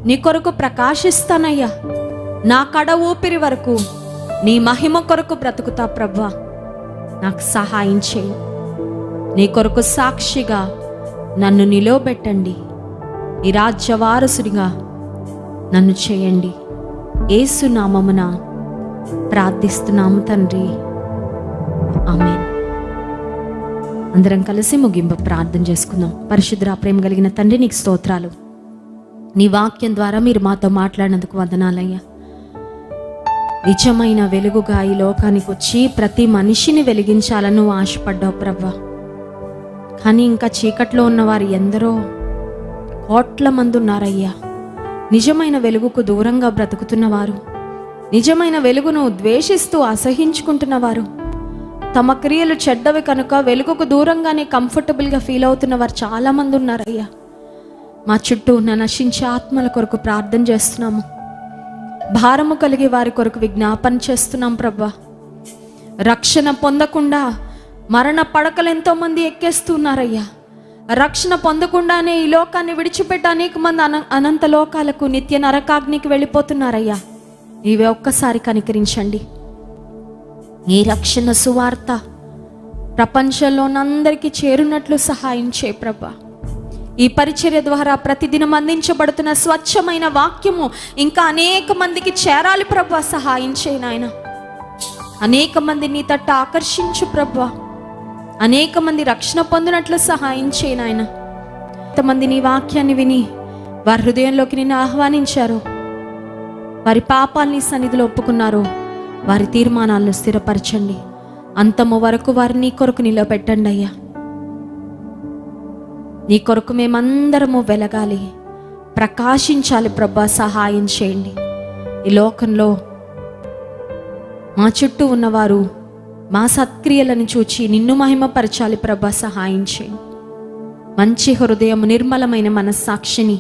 నీ కొరకు ప్రకాశిస్తానయ్యా. నా కడ ఊపిరి వరకు నీ మహిమ కొరకు బ్రతుకుతా ప్రభువా. నాకు సహాయం చేయి. నీ కొరకు సాక్షిగా నన్ను నిలవబెట్టండి. నీ రాజ్య వారసుడిగా నన్ను చేయండి. యేసు నామమున ప్రార్థిస్తున్నాము తండ్రి, ఆమేన్. అందరం కలిసి ముగింపు ప్రార్థన చేసుకుందాం. పరిశుద్ధ ప్రేమ కలిగిన తండ్రి, నీకు స్తోత్రాలు. నీ వాక్యం ద్వారా మీరు మాతో మాట్లాడినందుకు వందనాలయ్యా. నిజమైన వెలుగుగా ఈ లోకానికి వచ్చి ప్రతి మనిషిని వెలిగించాలని నువ్వు ఆశపడ్డావు ప్రభువా. కానీ ఇంకా చీకట్లో ఉన్నవారు ఎందరో కోట్ల మంది ఉన్నారయ్యా. నిజమైన వెలుగుకు దూరంగా బ్రతుకుతున్నవారు, నిజమైన వెలుగును ద్వేషిస్తూ అసహించుకుంటున్నవారు, తమ క్రియలు చెడ్డవి కనుక వెలుగుకు దూరంగానే కంఫర్టబుల్గా ఫీల్ అవుతున్నవారు చాలామంది ఉన్నారయ్యా. మా చుట్టూ ఉన్న నశించే ఆత్మల కొరకు ప్రార్థన చేస్తున్నాము. భారము కలిగి వారి కొరకు విజ్ఞాపన చేస్తున్నాం ప్రభా. రక్షణ పొందకుండా మరణ పడకలు ఎంతోమంది ఎక్కేస్తున్నారయ్యా. రక్షణ పొందకుండానే ఈ లోకాన్ని విడిచిపెట్టి అనేక మంది అనంత లోకాలకు, నిత్య నరకాగ్నికి వెళ్ళిపోతున్నారయ్యా. ఇవే ఒక్కసారి కనికరించండి. ఈ రక్షణ సువార్త ప్రపంచంలోనందరికీ చేరునట్లు సహాయం చేయ ప్రభా. ఈ పరిచర్య ద్వారా ప్రతిదినం అందించబడుతున్న స్వచ్ఛమైన వాక్యము ఇంకా అనేక మందికి చేరాలి ప్రభా. సహాయం చేయి నాయన. అనేక మంది నీ తట్టు ఆకర్షించు ప్రభా. అనేక మంది రక్షణ పొందినట్లు సహాయం చేయి నాయన. ఎంతమంది నీ వాక్యాన్ని విని వారి హృదయంలోకి నిన్ను ఆహ్వానించారు, వారి పాపాలని సన్నిధిలో ఒప్పుకున్నారు, వారి తీర్మానాలను స్థిరపరచండి. అంతము వరకు వారిని నీ కొరకు నిలబెట్టండి అయ్యా. నీ కొరకు మేమందరము వెలగాలి, ప్రకాశించాలి ప్రభా. సహాయం చేయండి. ఈ లోకంలో మా చుట్టూ ఉన్నవారు మా సత్క్రియలను చూచి నిన్ను మహిమపరచాలి ప్రభా. సహాయం చేయండి. మంచి హృదయం, నిర్మలమైన మనస్సాక్షిని,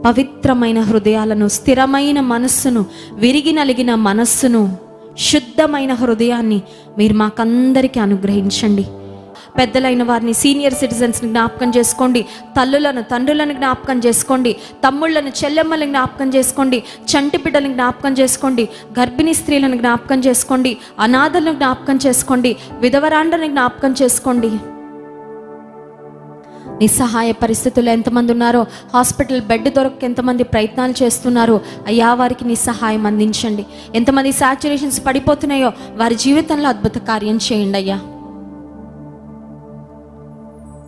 పవిత్రమైన హృదయాలను, స్థిరమైన మనస్సును, విరిగి నలిగిన మనస్సును, శుద్ధమైన హృదయాన్ని మీరు మాకందరికీ అనుగ్రహించండి. పెద్దలైన వారిని, సీనియర్ సిటిజన్స్ని జ్ఞాపకం చేసుకోండి. తల్లులను, తండ్రులను జ్ఞాపకం చేసుకోండి. తమ్ముళ్ళను, చెల్లెమ్మలను జ్ఞాపకం చేసుకోండి. చంటి బిడ్డలను జ్ఞాపకం చేసుకోండి. గర్భిణీ స్త్రీలను జ్ఞాపకం చేసుకోండి. అనాథలను జ్ఞాపకం చేసుకోండి. విధవరాండ్రని జ్ఞాపకం చేసుకోండి. నిస్సహాయ పరిస్థితుల్లో ఎంతమంది ఉన్నారో, హాస్పిటల్ బెడ్ దొరక్క ఎంతమంది ప్రయత్నాలు చేస్తున్నారో అయ్యా, వారికి నీ సహాయం అందించండి. ఎంతమంది సాచురేషన్స్ పడిపోతున్నాయో వారి జీవితంలో అద్భుత కార్యం చేయండి అయ్యా.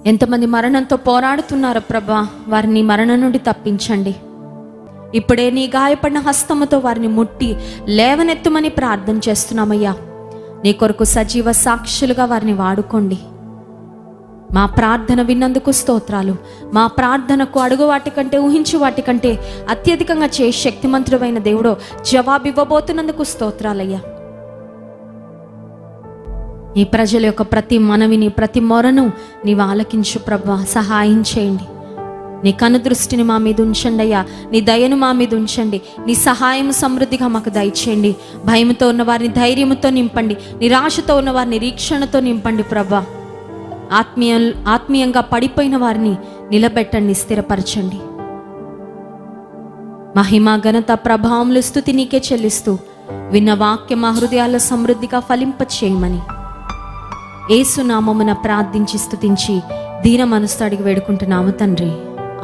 ఎంతమంది మరణంతో పోరాడుతున్నారో ప్రభా, వారిని మరణం నుండి తప్పించండి. ఇప్పుడే నీ గాయపడిన హస్తముతో వారిని ముట్టి లేవనెత్తుమని ప్రార్థన చేస్తున్నామయ్యా. నీ కొరకు సజీవ సాక్షులుగా వారిని వాడుకోండి. మా ప్రార్థన విన్నందుకు స్తోత్రాలు. మా ప్రార్థనకు అడుగు వాటి కంటే, ఊహించు వాటి కంటే అత్యధికంగా చేసి శక్తిమంతుడైన దేవుడో జవాబివ్వబోతున్నందుకు స్తోత్రాలయ్యా. ఈ ప్రజల యొక్క ప్రతి మనవిని, ప్రతి మొరను నీవు ఆలకించు ప్రభా. సహాయం చేయండి. నీ కనుదృష్టిని మా మీద ఉంచండి అయ్యా. నీ దయను మా మీద ఉంచండి. నీ సహాయం సమృద్ధిగా మాకు దయచేయండి. భయంతో ఉన్న వారిని ధైర్యంతో నింపండి. నిరాశతో ఉన్న వారిని నిరీక్షణతో నింపండి ప్రభా. ఆత్మీయంగా పడిపోయిన వారిని నిలబెట్టండి, స్థిరపరచండి. మహిమ, ఘనత, ప్రభావములు, స్తుతి నీకే చెల్లిస్తూ విన్న వాక్యం మా హృదయాల్లో సమృద్ధిగా ఫలింప చేయమని యేసు నామమున ప్రార్థించి స్తుతించి దీన మనసుతో అడిగి వేడుకుంటున్నాము తండ్రి.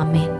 ఆమేన్.